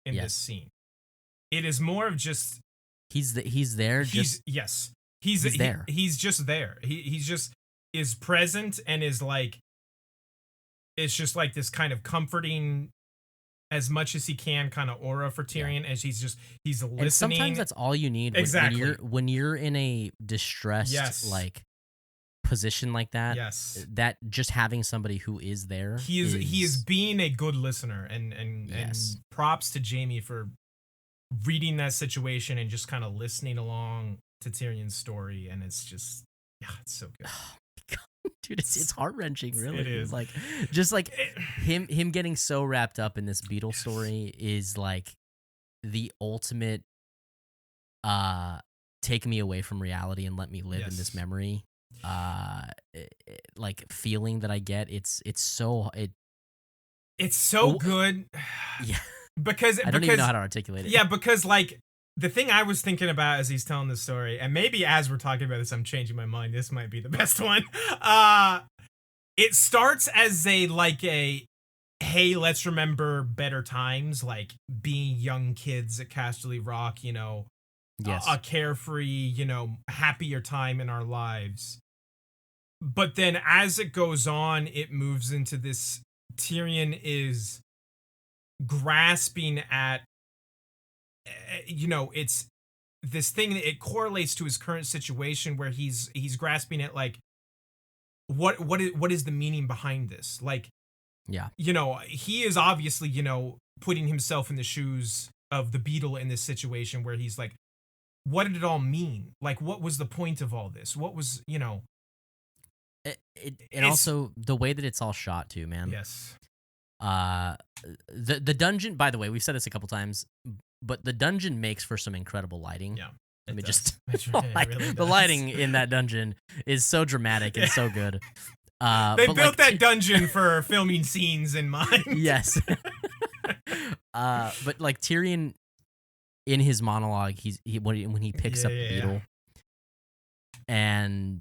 in this scene. It is more of just he's there. He's there. He's just there. He's just is present, and is like, it's just like this kind of comforting as much as he can kind of aura for Tyrion, as he's listening. And sometimes that's all you need. When you're in a distressed like position like that. Yes. That just having somebody who is there. He is being a good listener, and props to Jaime for reading that situation and just kind of listening along to Tyrion's story, and it's just it's so good. Oh my God, dude, it's heart-wrenching, really. It is. Like just like him getting so wrapped up in this beetle story is like the ultimate take me away from reality and let me live in this memory like feeling that I get. It's so good. Yeah. Because I don't even know how to articulate it. Yeah, because like the thing I was thinking about as he's telling the story, and maybe as we're talking about this, I'm changing my mind. This might be the best one. It starts as a hey, let's remember better times, like being young kids at Casterly Rock, you know, a carefree, you know, happier time in our lives. But then as it goes on, it moves into this, Tyrion is grasping at, you know, it's this thing that it correlates to his current situation, where he's grasping at like, what is the meaning behind this? Like, you know, he is obviously, you know, putting himself in the shoes of the beetle in this situation, where he's like, what did it all mean? Like, what was the point of all this? What was, you know, and also the way that it's all shot too, man. Yes. The dungeon, by the way, we've said this a couple times, but the dungeon makes for some incredible lighting. Yeah. Let me just it really the lighting in that dungeon is so dramatic and so good. They but, built like, that dungeon for filming scenes in mind. Yes. But like Tyrion in his monologue, when he picks up the beetle and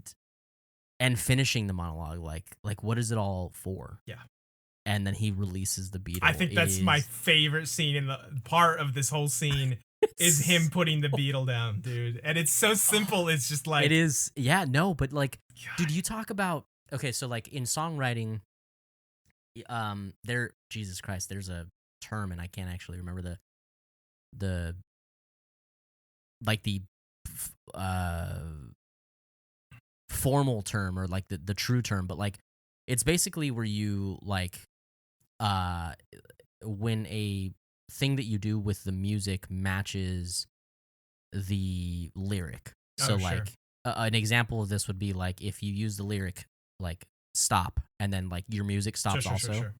finishing the monologue, like what is it all for? Yeah. And then he releases the beetle. I think that's my favorite scene in the part of this whole scene is him putting the beetle down, dude. And it's so simple. It's just like it is. Yeah, no, but like, God. dude, you talk about so like in songwriting, Jesus Christ, there's a term and I can't actually remember the formal term or like the true term, but like it's basically where you like when a thing that you do with the music matches the lyric. So like an example of this would be like if you use the lyric like stop and then like your music stops also.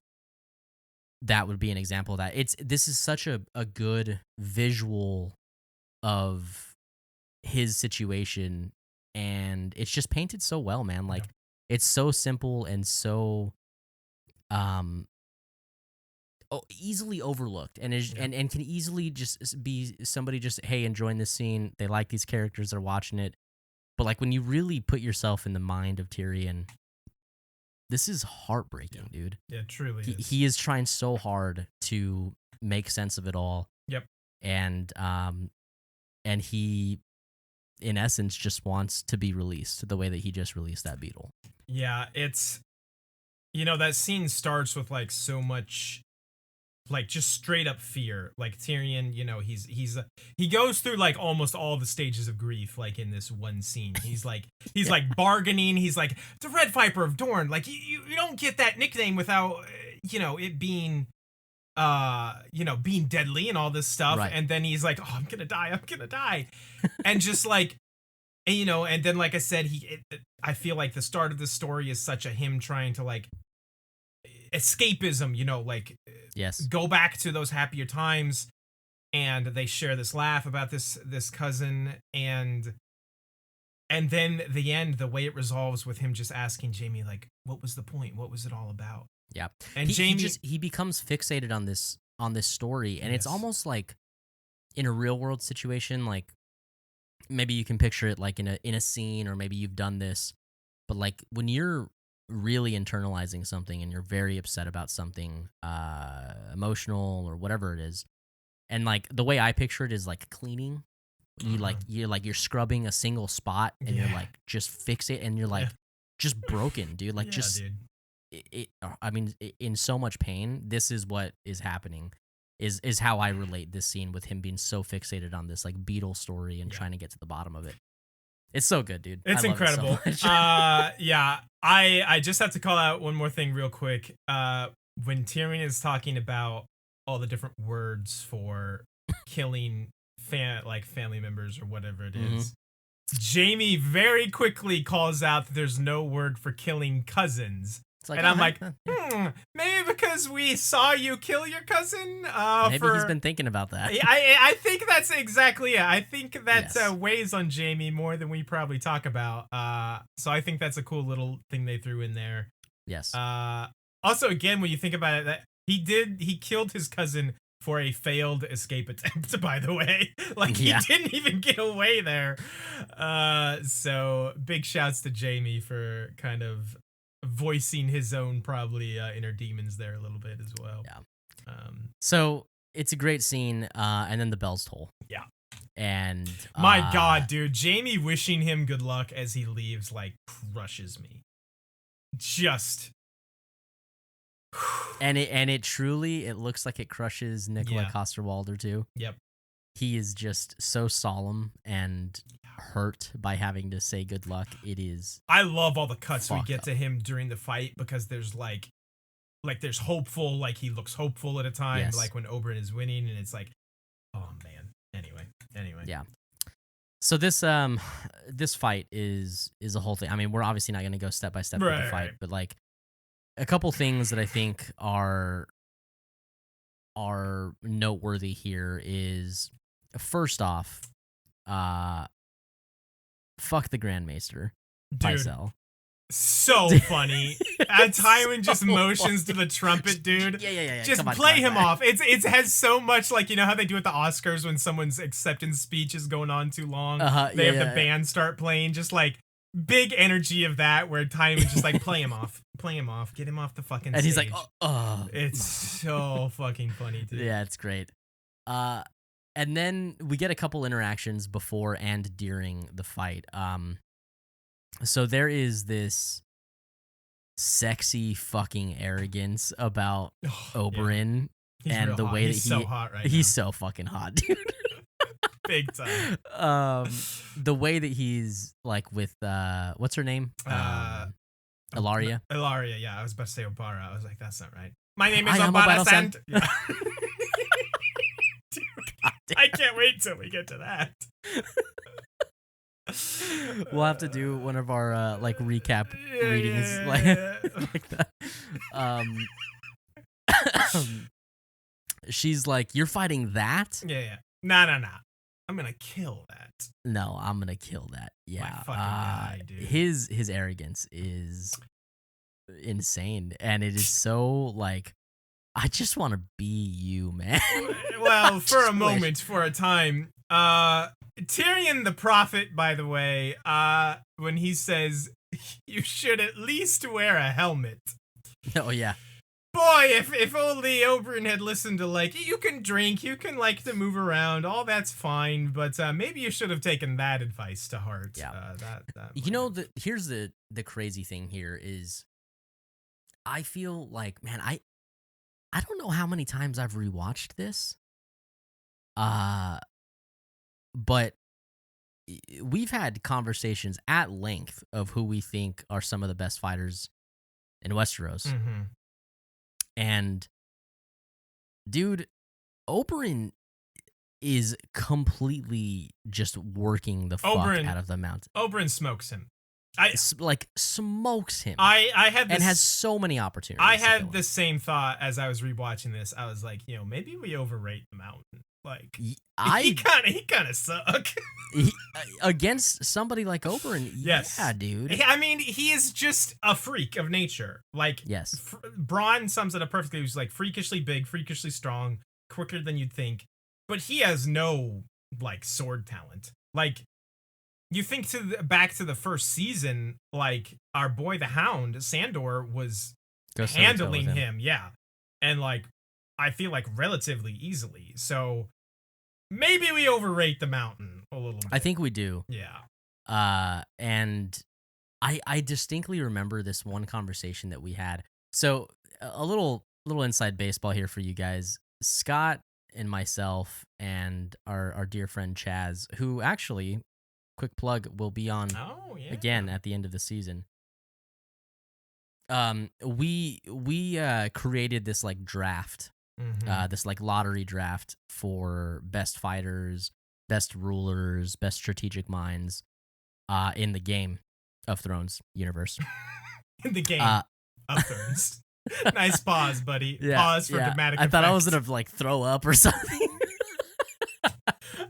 That would be an example of that. This is such a good visual of his situation, and it's just painted so well, man. Like it's so simple and so easily overlooked, and and can easily just be somebody just, hey, enjoying this scene. They like these characters, they're watching it. But like when you really put yourself in the mind of Tyrion, this is heartbreaking, dude. Yeah, it truly is. He is trying so hard to make sense of it all. Yep. And he, in essence, just wants to be released the way that he just released that beetle. Yeah, it's, that scene starts with like so much, like just straight up fear. Like Tyrion, he goes through like almost all the stages of grief, like in this one scene. He's like like bargaining. He's like the Red Viper of Dorne. Like you don't get that nickname without it being being deadly and all this stuff. Right. And then he's like, oh, I'm gonna die, and just like. And then, like I said, I feel like the start of the story is such a him trying to like escapism, like yes, go back to those happier times, and they share this laugh about this cousin, and then the end, the way it resolves with him just asking Jaime like, what was the point? What was it all about? Yeah, and he becomes fixated on this story, and it's almost like in a real world situation, like. Maybe you can picture it like in a scene, or maybe you've done this, but like when you're really internalizing something and you're very upset about something, emotional or whatever it is, and like the way I picture it is like cleaning. You're scrubbing a single spot and you're like just fix it, and you're like just broken, dude. Like dude. I mean, in so much pain. This is what is happening. Is how I relate this scene with him being so fixated on this like beetle story and trying to get to the bottom of it. It's so good, dude. It's incredible. It so much. Yeah. I just have to call out one more thing real quick. When Tyrion is talking about all the different words for killing family members or whatever it is, Jaime very quickly calls out that there's no word for killing cousins. Like, and I'm like, maybe because we saw you kill your cousin. Maybe he's been thinking about that. I think that's exactly it. I think that weighs on Jaime more than we probably talk about. So I think that's a cool little thing they threw in there. Yes. Also, again, when you think about it, that he killed his cousin for a failed escape attempt, by the way. Like, he didn't even get away there. So big shouts to Jaime for kind of voicing his own probably inner demons there a little bit as well. Yeah. So it's a great scene, and then the bells toll. Yeah. And my God, dude, Jaime wishing him good luck as he leaves like crushes me. Just. And it truly looks like it crushes Nicola Coster-Waldau too. Yep. He is just so solemn and hurt by having to say good luck. It is. I love all the cuts we get to him during the fight, because there's like there's hopeful, like he looks hopeful at a time, like when Oberyn is winning, and it's like, oh man. Anyway. Yeah. So this fight is a whole thing. I mean, we're obviously not going to go step by step with the fight, but like a couple things that I think are noteworthy here is, first off, fuck the Grand Maester, Pycelle. So funny. Tywin just so motions to funny. the trumpet dude. Yeah. Just Come on, play come on, him man. off. It has so much, like, you know how they do at the Oscars when someone's acceptance speech is going on too long? They have the band start playing. Just like big energy of that where Tywin just like play him off. Get him off the fucking stage. And he's like, oh. It's so fucking funny, too. Yeah, it's great. And then we get a couple interactions before and during the fight. So there is this sexy fucking arrogance about Oberyn, He's and real the hot. way He's that so hot right he's now. so fucking hot, dude. Big time. The way that he's like with what's her name? Ilaria. Ilaria, yeah. I was about to say Obara. I was like, that's not right. My name is I am Obara Obara Sant. Sant. Yeah. Dude, I can't wait till we get to that. We'll have to do one of our like recap Yeah, readings yeah, like, yeah. like that. She's like, you're fighting that? Yeah. Nah. I'm gonna kill that. No, I'm gonna kill that. Yeah. fucking guy, dude. His arrogance is insane, and it is so like, I just want to be you, man. Well, for a just moment, for a time. Tyrion the Prophet, by the way, when he says you should at least wear a helmet. Oh yeah. Boy, if only Oberyn had listened to, like, you can drink, you can like to move around, all that's fine, but maybe you should have taken that advice to heart. Yeah. That You know, here's the crazy thing here is, I feel like, man, I don't know how many times I've rewatched this. But we've had conversations at length of who we think are some of the best fighters in Westeros. Mm-hmm. And dude, Oberyn is completely just working the fuck out of the mountain. Oberyn smokes him. Like smokes him. I had this, and has so many opportunities. I had the same thought as I was rewatching this. I was like, maybe we overrate the mountain. Like, he kind of suck. Against somebody like Oberyn, yes. Yeah, dude. I mean, he is just a freak of nature. Like, yes. Bronn sums it up perfectly. He's like freakishly big, freakishly strong, quicker than you'd think. But he has no, like, sword talent. Like, you think back to the first season, like, our boy the Hound, Sandor, was handling him. Yeah. And, like, I feel like relatively easily. So maybe we overrate the mountain a little bit. I think we do. Yeah. And I distinctly remember this one conversation that we had. So a little inside baseball here for you guys. Scott and myself and our dear friend Chaz, who actually, quick plug, will be on again at the end of the season. We created this like draft. Mm-hmm. This like lottery draft for best fighters, best rulers, best strategic minds in the Game of Thrones universe. In the Game of Thrones. Nice pause, buddy. Yeah, pause for dramatic effect. I thought I was gonna like throw up or something.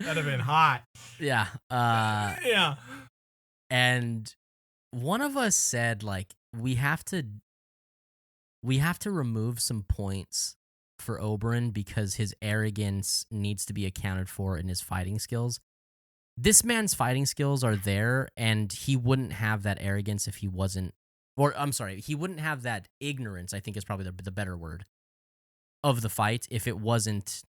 That'd have been hot. Yeah. Yeah. And one of us said like we have to remove some points for Oberyn because his arrogance needs to be accounted for in his fighting skills. This man's fighting skills are there, and he wouldn't have that arrogance if he wasn't, or I'm sorry, he wouldn't have that ignorance, I think is probably the better word, of the fight if it wasn't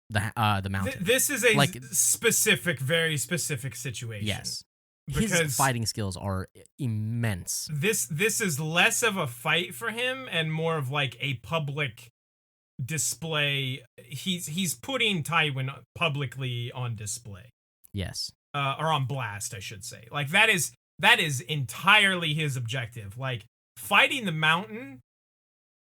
the mountain. This is a specific, very specific situation. Yes. His fighting skills are immense. This is less of a fight for him and more of like a public display. He's putting Tywin publicly on display. Yes. Or on blast, I should say. Like that is entirely his objective. Like fighting the mountain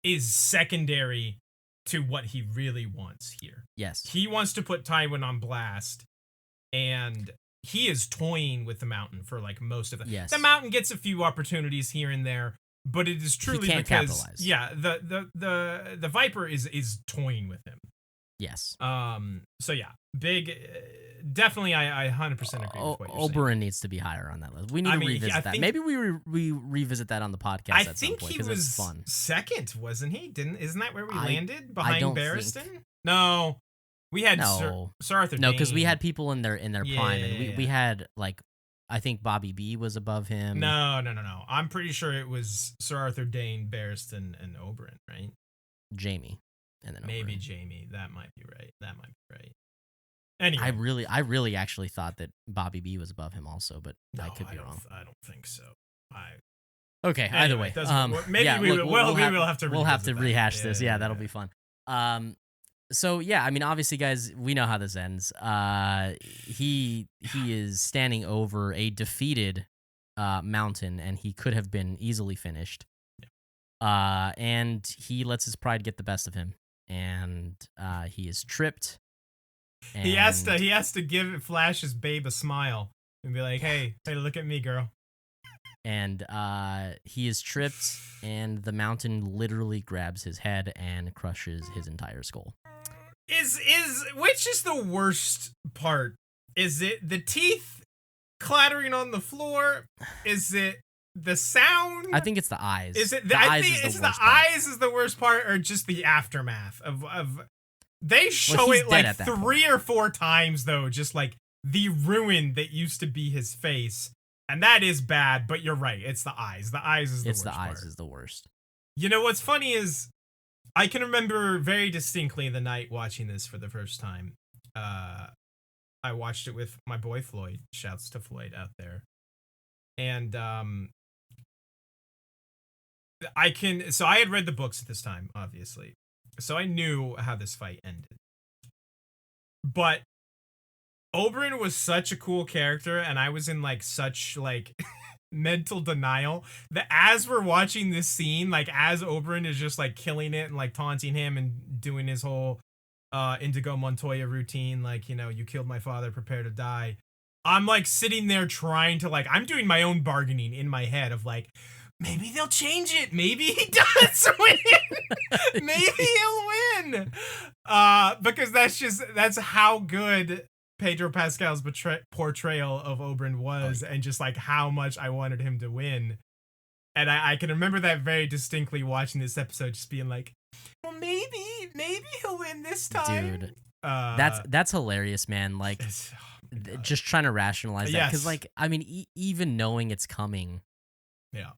is secondary to what he really wants here. Yes. He wants to put Tywin on blast, and he is toying with the mountain for like most of it. Yes. The mountain gets a few opportunities here and there, but it is truly he can't because capitalize. Yeah, the Viper is toying with him. Yes. So yeah, big. Definitely, I 100% agree with what you're Oberyn saying. needs to be higher on that list. We need to revisit that. Maybe we revisit that on the podcast at some point because it's fun. Second, wasn't he? Isn't that where we landed? I Behind don't Barristan? think. No. We had Sir Arthur Dayne. No, because we had people in their prime, and we had like I think Bobby B was above him. No. I'm pretty sure it was Sir Arthur Dayne, Barristan, and Oberyn, right? Jamie, and then maybe Oberyn. Jamie. That might be right. Anyway, I really actually thought that Bobby B was above him also, but I could be wrong. I don't think so. Okay, either way, maybe we will have to. We'll have to rehash this. Yeah, that'll be fun. So yeah, I mean, obviously, guys, we know how this ends. He is standing over a defeated mountain, and he could have been easily finished. And he lets his pride get the best of him, and he is tripped. He has to give Flash's babe a smile and be like, "Hey, look at me, girl." And he is tripped, and the mountain literally grabs his head and crushes his entire skull. Which is the worst part? Is it the teeth clattering on the floor? Is it the sound? I think it's the eyes. Is it the eyes? Is the worst part, or just the aftermath of? They show it like 3 or 4 times though, just like the ruin that used to be his face, and that is bad. But you're right, it's the eyes. The eyes is the worst. It's the eyes is the worst. You know what's funny is, I can remember very distinctly the night watching this for the first time. I watched it with my boy Floyd. Shouts to Floyd out there. And I had read the books at this time, obviously. So I knew how this fight ended. But Oberyn was such a cool character, and I was in like such like mental denial that as we're watching this scene, like as Oberyn is just like killing it and like taunting him and doing his whole Indigo Montoya routine, like, you know, you killed my father, prepare to die. I'm like sitting there trying to like, I'm doing my own bargaining in my head of like, maybe they'll change it. Maybe he does win. Maybe he'll win. Because that's how good Pedro Pascal's portrayal of Oberyn was, and just like how much I wanted him to win. And I can remember that very distinctly watching this episode, just being like, well, maybe he'll win this time. Dude, that's hilarious, man. Like, just trying to rationalize that. Because, like, I mean, even knowing it's coming, yeah,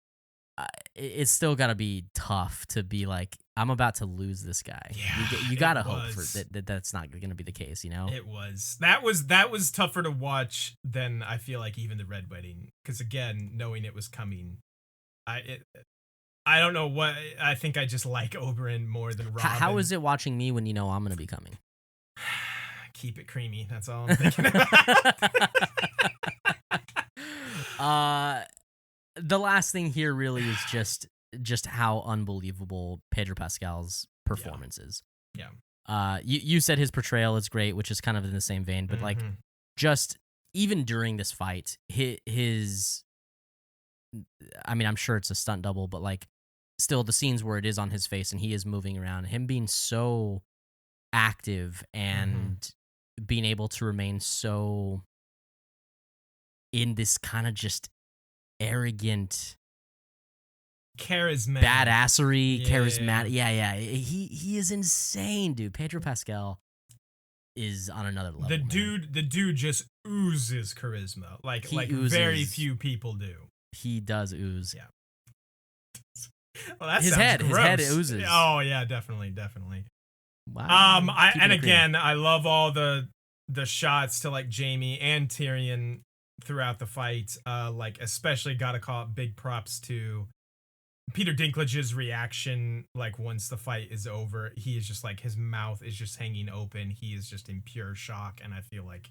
it's still got to be tough to be like, I'm about to lose this guy. Yeah, you got to hope for that's not going to be the case, you know? It was. That was tougher to watch than I feel like even the Red Wedding. Because, again, knowing it was coming, I don't know what. I think I just like Oberyn more than Robin. How is it watching me when you know I'm going to be coming? Keep it creamy. That's all I'm thinking about. The last thing here really is just how unbelievable Pedro Pascal's performance is. Yeah. You said his portrayal is great, which is kind of in the same vein, but like, just even during this fight, his I mean, I'm sure it's a stunt double, but like, still the scenes where it is on his face and he is moving around, him being so active and being able to remain so in this kind of just arrogant, charismatic, charismatic. Yeah. He is insane, dude. Pedro Pascal is on another level. The dude just oozes charisma, like very few people do. He does ooze. Yeah. Well, that his head oozes. Oh yeah, definitely. Wow. I love all the shots to like Jaime and Tyrion throughout the fight. Like especially gotta call it big props to Peter Dinklage's reaction. Like once the fight is over, he is just like, his mouth is just hanging open. He is just in pure shock, and I feel like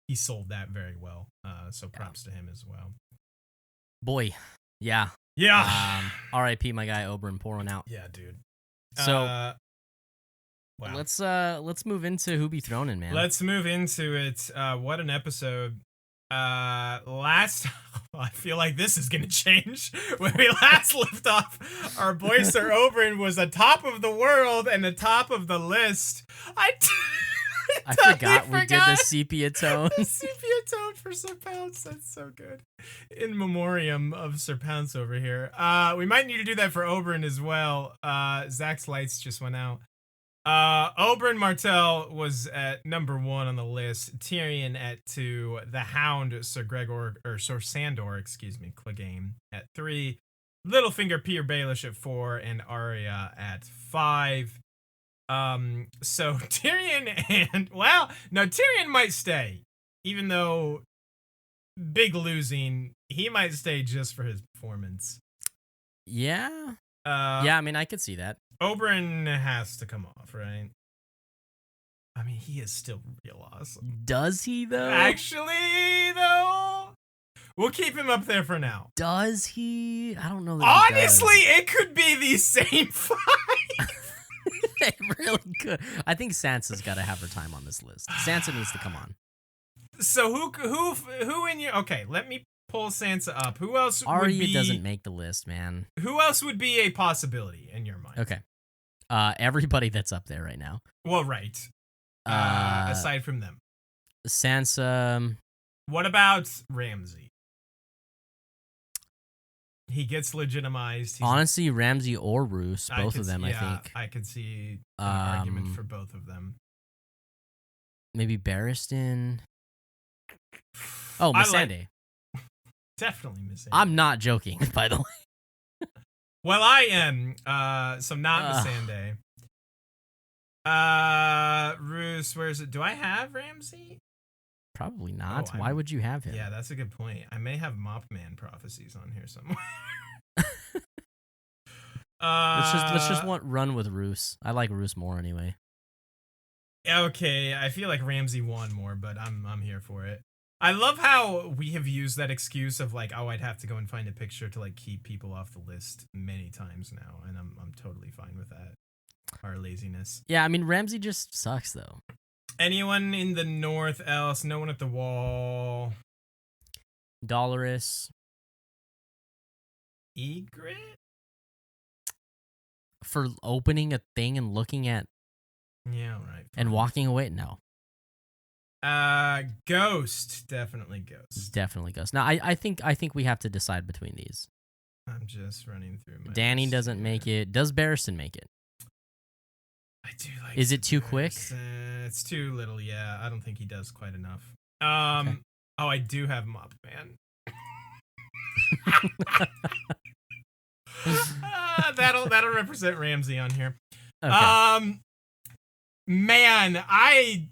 he sold that very well. So props to him as well. Boy, yeah. R.I.P. my guy Oberyn, pour one out. Yeah, dude. So wow. Let's move into Who Be Thronin', man. Let's move into it. What an episode. Last I feel like this is gonna change. When we last left off, our boy Sir Oberyn was atop of the world and atop of the list. I forgot we did the sepia tone. The sepia tone for Sir Pounce. That's so good. In memoriam of Sir Pounce over here. We might need to do that for Oberyn as well. Zach's lights just went out. Oberyn Martell was at number 1 on the list. Tyrion at 2. The Hound, Sir Sandor, Clegane at 3. Littlefinger, Peter Baelish at 4, and Arya at 5. So Tyrion and Tyrion might stay, even though big losing. He might stay just for his performance. Yeah. I mean, I could see that. Oberyn has to come off, right? I mean, he is still real awesome. Does he, though? Actually, though, we'll keep him up there for now. Does he? I don't know. That honestly, it could be the same 5. It really could. I think Sansa's got to have her time on this list. Sansa needs to come on. So who in your... Okay, let me pull Sansa up. Who else would Arya be... doesn't make the list, man. Who else would be a possibility in your mind? Okay. Everybody that's up there right now. Well, right. Aside from them. Sansa. What about Ramsay? He gets legitimized. Honestly, Ramsay or Roose, both of them, I think. I could see an argument for both of them. Maybe Barristan. Oh, Missandei. Definitely Missandei. I'm not joking, by the way. Well, I am. So not Missandei. Roose, where is it? Do I have Ramsay? Probably not. Why would you have him? Yeah, that's a good point. I may have Mopman prophecies on here somewhere. let's just run with Roose. I like Roose more anyway. Okay, I feel like Ramsay won more, but I'm here for it. I love how we have used that excuse of like, oh, I'd have to go and find a picture to like keep people off the list many times now, and I'm totally fine with that. Our laziness. Yeah, I mean Ramsay just sucks though. Anyone in the north else? No one at the wall. Dolorous. Ygritte? For opening a thing and looking at... Yeah, right. And walking away? No. Ghost. Definitely Ghost. Definitely Ghost. Now, I think we have to decide between these. I'm just running through my Danny list doesn't here. make it. Does Barristan make it? I do like. Is it too quick? It's too little. Yeah, I don't think he does quite enough. Okay. Oh, I do have Mop Man. That'll represent Ramsay on here. Okay. Man, I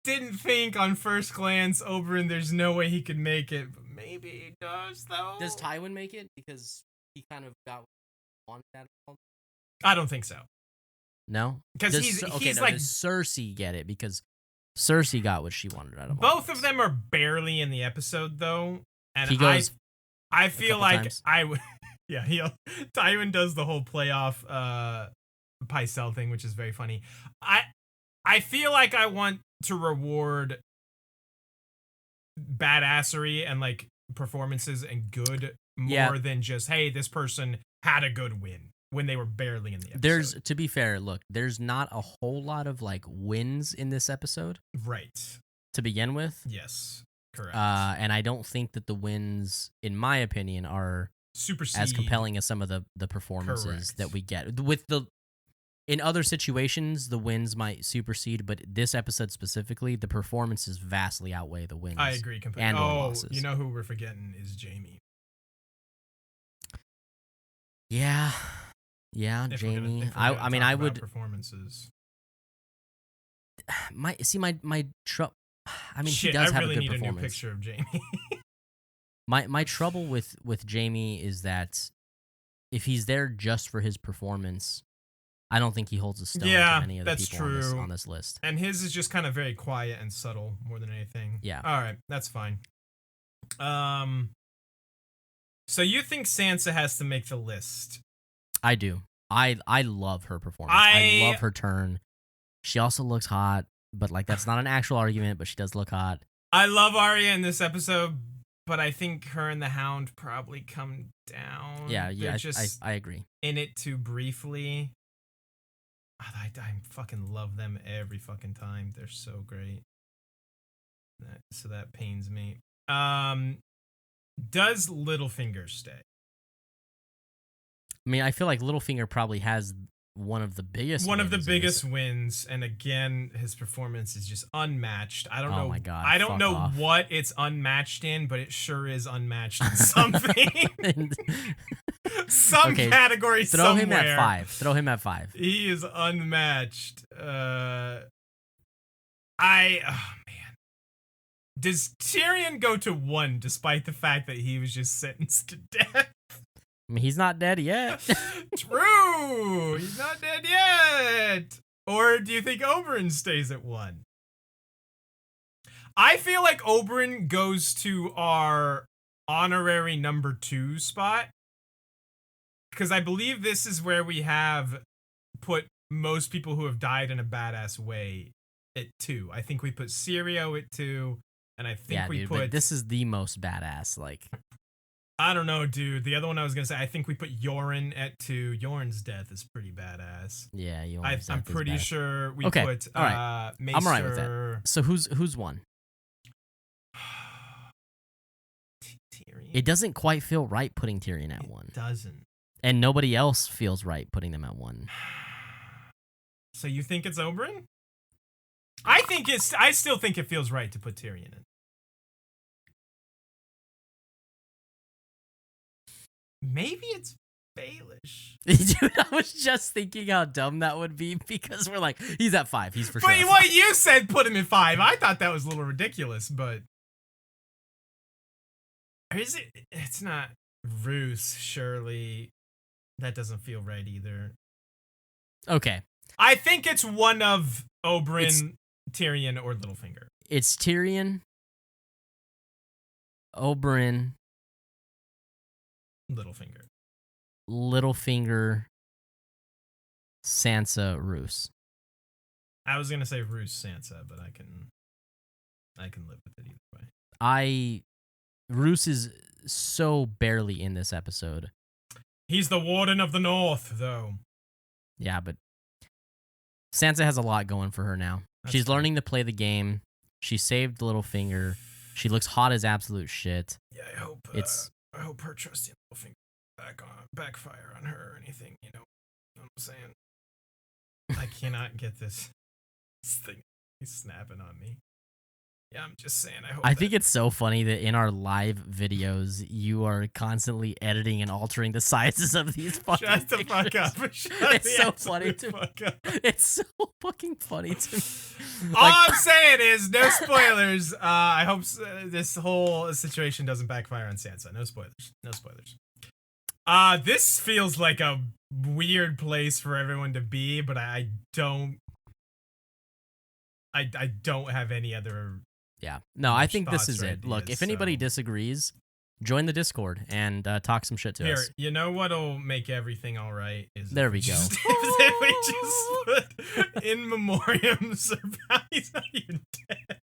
didn't think on first glance Oberyn there's no way he could make it, but maybe he does though. Does Tywin make it because he kind of got on that? I don't think so. No, because he's like, does Cersei get it because Cersei got what she wanted out of both of them are barely in the episode though, and he goes. I feel like times. I would. Yeah, Tywin does the whole playoff Pycelle thing, which is very funny. I feel like I want to reward badassery and like performances and good more than just, hey, this person had a good win when they were barely in the episode. To be fair, look, there's not a whole lot of like wins in this episode. Right. To begin with. Yes. Correct. And I don't think that the wins, in my opinion, are supersede as compelling as some of the performances that we get. In other situations, the wins might supersede, but this episode specifically, the performances vastly outweigh the wins. I agree completely. And losses. You know who we're forgetting is Jaime. Yeah, Jaime. I mean, I would performances. My trouble. I mean, Shit, he does have really a good need performance. A new picture of Jaime. My trouble with Jaime is that if he's there just for his performance, I don't think he holds a stone to any of the people on this list. And his is just kind of very quiet and subtle more than anything. Yeah. All right, that's fine. So you think Sansa has to make the list? I do. I love her performance. I love her turn. She also looks hot, but like that's not an actual argument, but she does look hot. I love Arya in this episode, but I think her and the Hound probably come down. Yeah, They're just I agree. in it too briefly. I fucking love them every fucking time. They're so great. So that pains me. Does Littlefinger stay? I mean, I feel like Littlefinger probably has one of the biggest wins, and again, his performance is just unmatched. I don't know. My God, I don't know off. what it's unmatched in, but it sure is unmatched in something. Some category throw somewhere. Throw him at 5. He is unmatched. Oh man. Does Tyrion go to 1 despite the fact that he was just sentenced to death? I mean, he's not dead yet. True! He's not dead yet! Or do you think Oberyn stays at 1? I feel like Oberyn goes to our honorary number 2 spot. Because I believe this is where we have put most people who have died in a badass way at 2. I think we put Syrio at 2. And I think but this is the most badass, like... I don't know, dude. The other one I was gonna say, I think we put Yoren at 2. Yoren's death is pretty badass. Yeah, Yoren's I'm death pretty is sure we okay. put all right. Maester... I'm alright with that. So who's 1? Tyrion. It doesn't quite feel right putting Tyrion at 1. It doesn't. And nobody else feels right putting them at 1. So you think it's Oberyn? I still think it feels right to put Tyrion in. Maybe it's Baelish. Dude, I was just thinking how dumb that would be because we're like, he's at 5. He's for sure. But what you said put him in 5. I thought that was a little ridiculous, but... Or is it? It's not Roose, surely. That doesn't feel right either. Okay. I think it's one of Oberyn, Tyrion, or Littlefinger. It's Tyrion, Oberyn, Littlefinger, Sansa, Roose. I was gonna say Roose, Sansa, but I can live with it either way. Roose is so barely in this episode. He's the Warden of the North, though. Yeah, but Sansa has a lot going for her now. She's learning to play the game. She saved Littlefinger. She looks hot as absolute shit. Yeah, I hope her trusting Littlefinger backfire on her or anything. You know what I'm saying? I cannot get this thing. He's snapping on me. Yeah, I'm just saying. I think it's so funny that in our live videos, you are constantly editing and altering the sizes of these fucking Shut the pictures. fuck up. It's so funny to me. It's so fucking funny to me. All I'm saying is, no spoilers. I hope this whole situation doesn't backfire on Sansa. No spoilers. No spoilers. This feels like a weird place for everyone to be, but I don't have any other... Yeah. No, I think this is it. Look, if anybody disagrees, join the Discord and talk some shit to us. You know what'll make everything all right? There we go. If we just put in memoriam, Sir Bally's not even dead.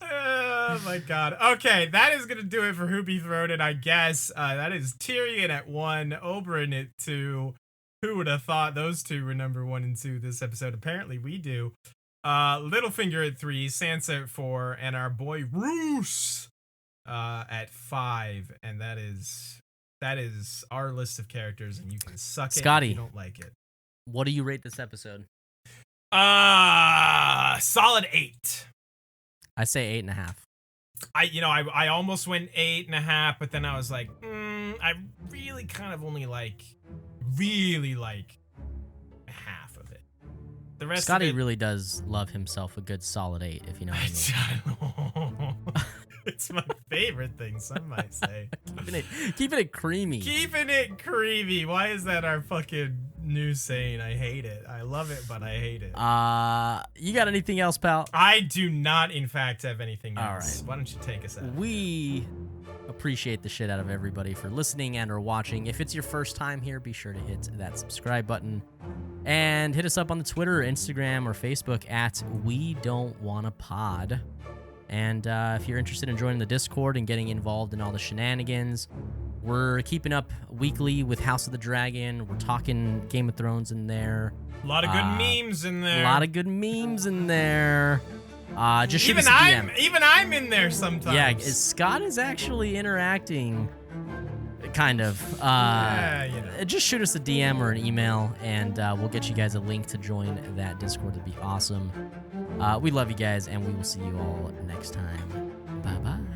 Oh my god. Okay, that is gonna do it for Who Be Throated, I guess. That is Tyrion at 1, Oberyn at 2. Who would have thought those two were number 1 and 2 this episode? Apparently we do. Littlefinger at 3, Sansa at 4, and our boy Roose at 5. And that is our list of characters, and you can suck it Scotty, if you don't like it. What do you rate this episode? Solid 8. I say 8.5. I almost went 8.5, but then I was like, I really kind of only like half of it. The rest Scotty of it, really does love himself a good solid 8, if you know what I mean. It's my favorite thing, some might say. Keeping it creamy. Keeping it creamy. Why is that our fucking new saying? I hate it. I love it, but I hate it. You got anything else, pal? I do not, in fact, have anything else. All right. Why don't you take us out? We appreciate the shit out of everybody for listening and or watching. If it's your first time here, be sure to hit that subscribe button and hit us up on the Twitter, Instagram, or Facebook at We Don't Wanna Pod. And if you're interested in joining the Discord and getting involved in all the shenanigans, we're keeping up weekly with House of the Dragon. We're talking Game of Thrones in there. A lot of good memes in there. A lot of good memes in there. Just shoot even us a DM. Even I'm in there sometimes. Yeah, Scott is actually interacting, kind of. Just shoot us a DM or an email, and we'll get you guys a link to join that Discord. That'd be awesome. We love you guys, and we will see you all next time. Bye-bye.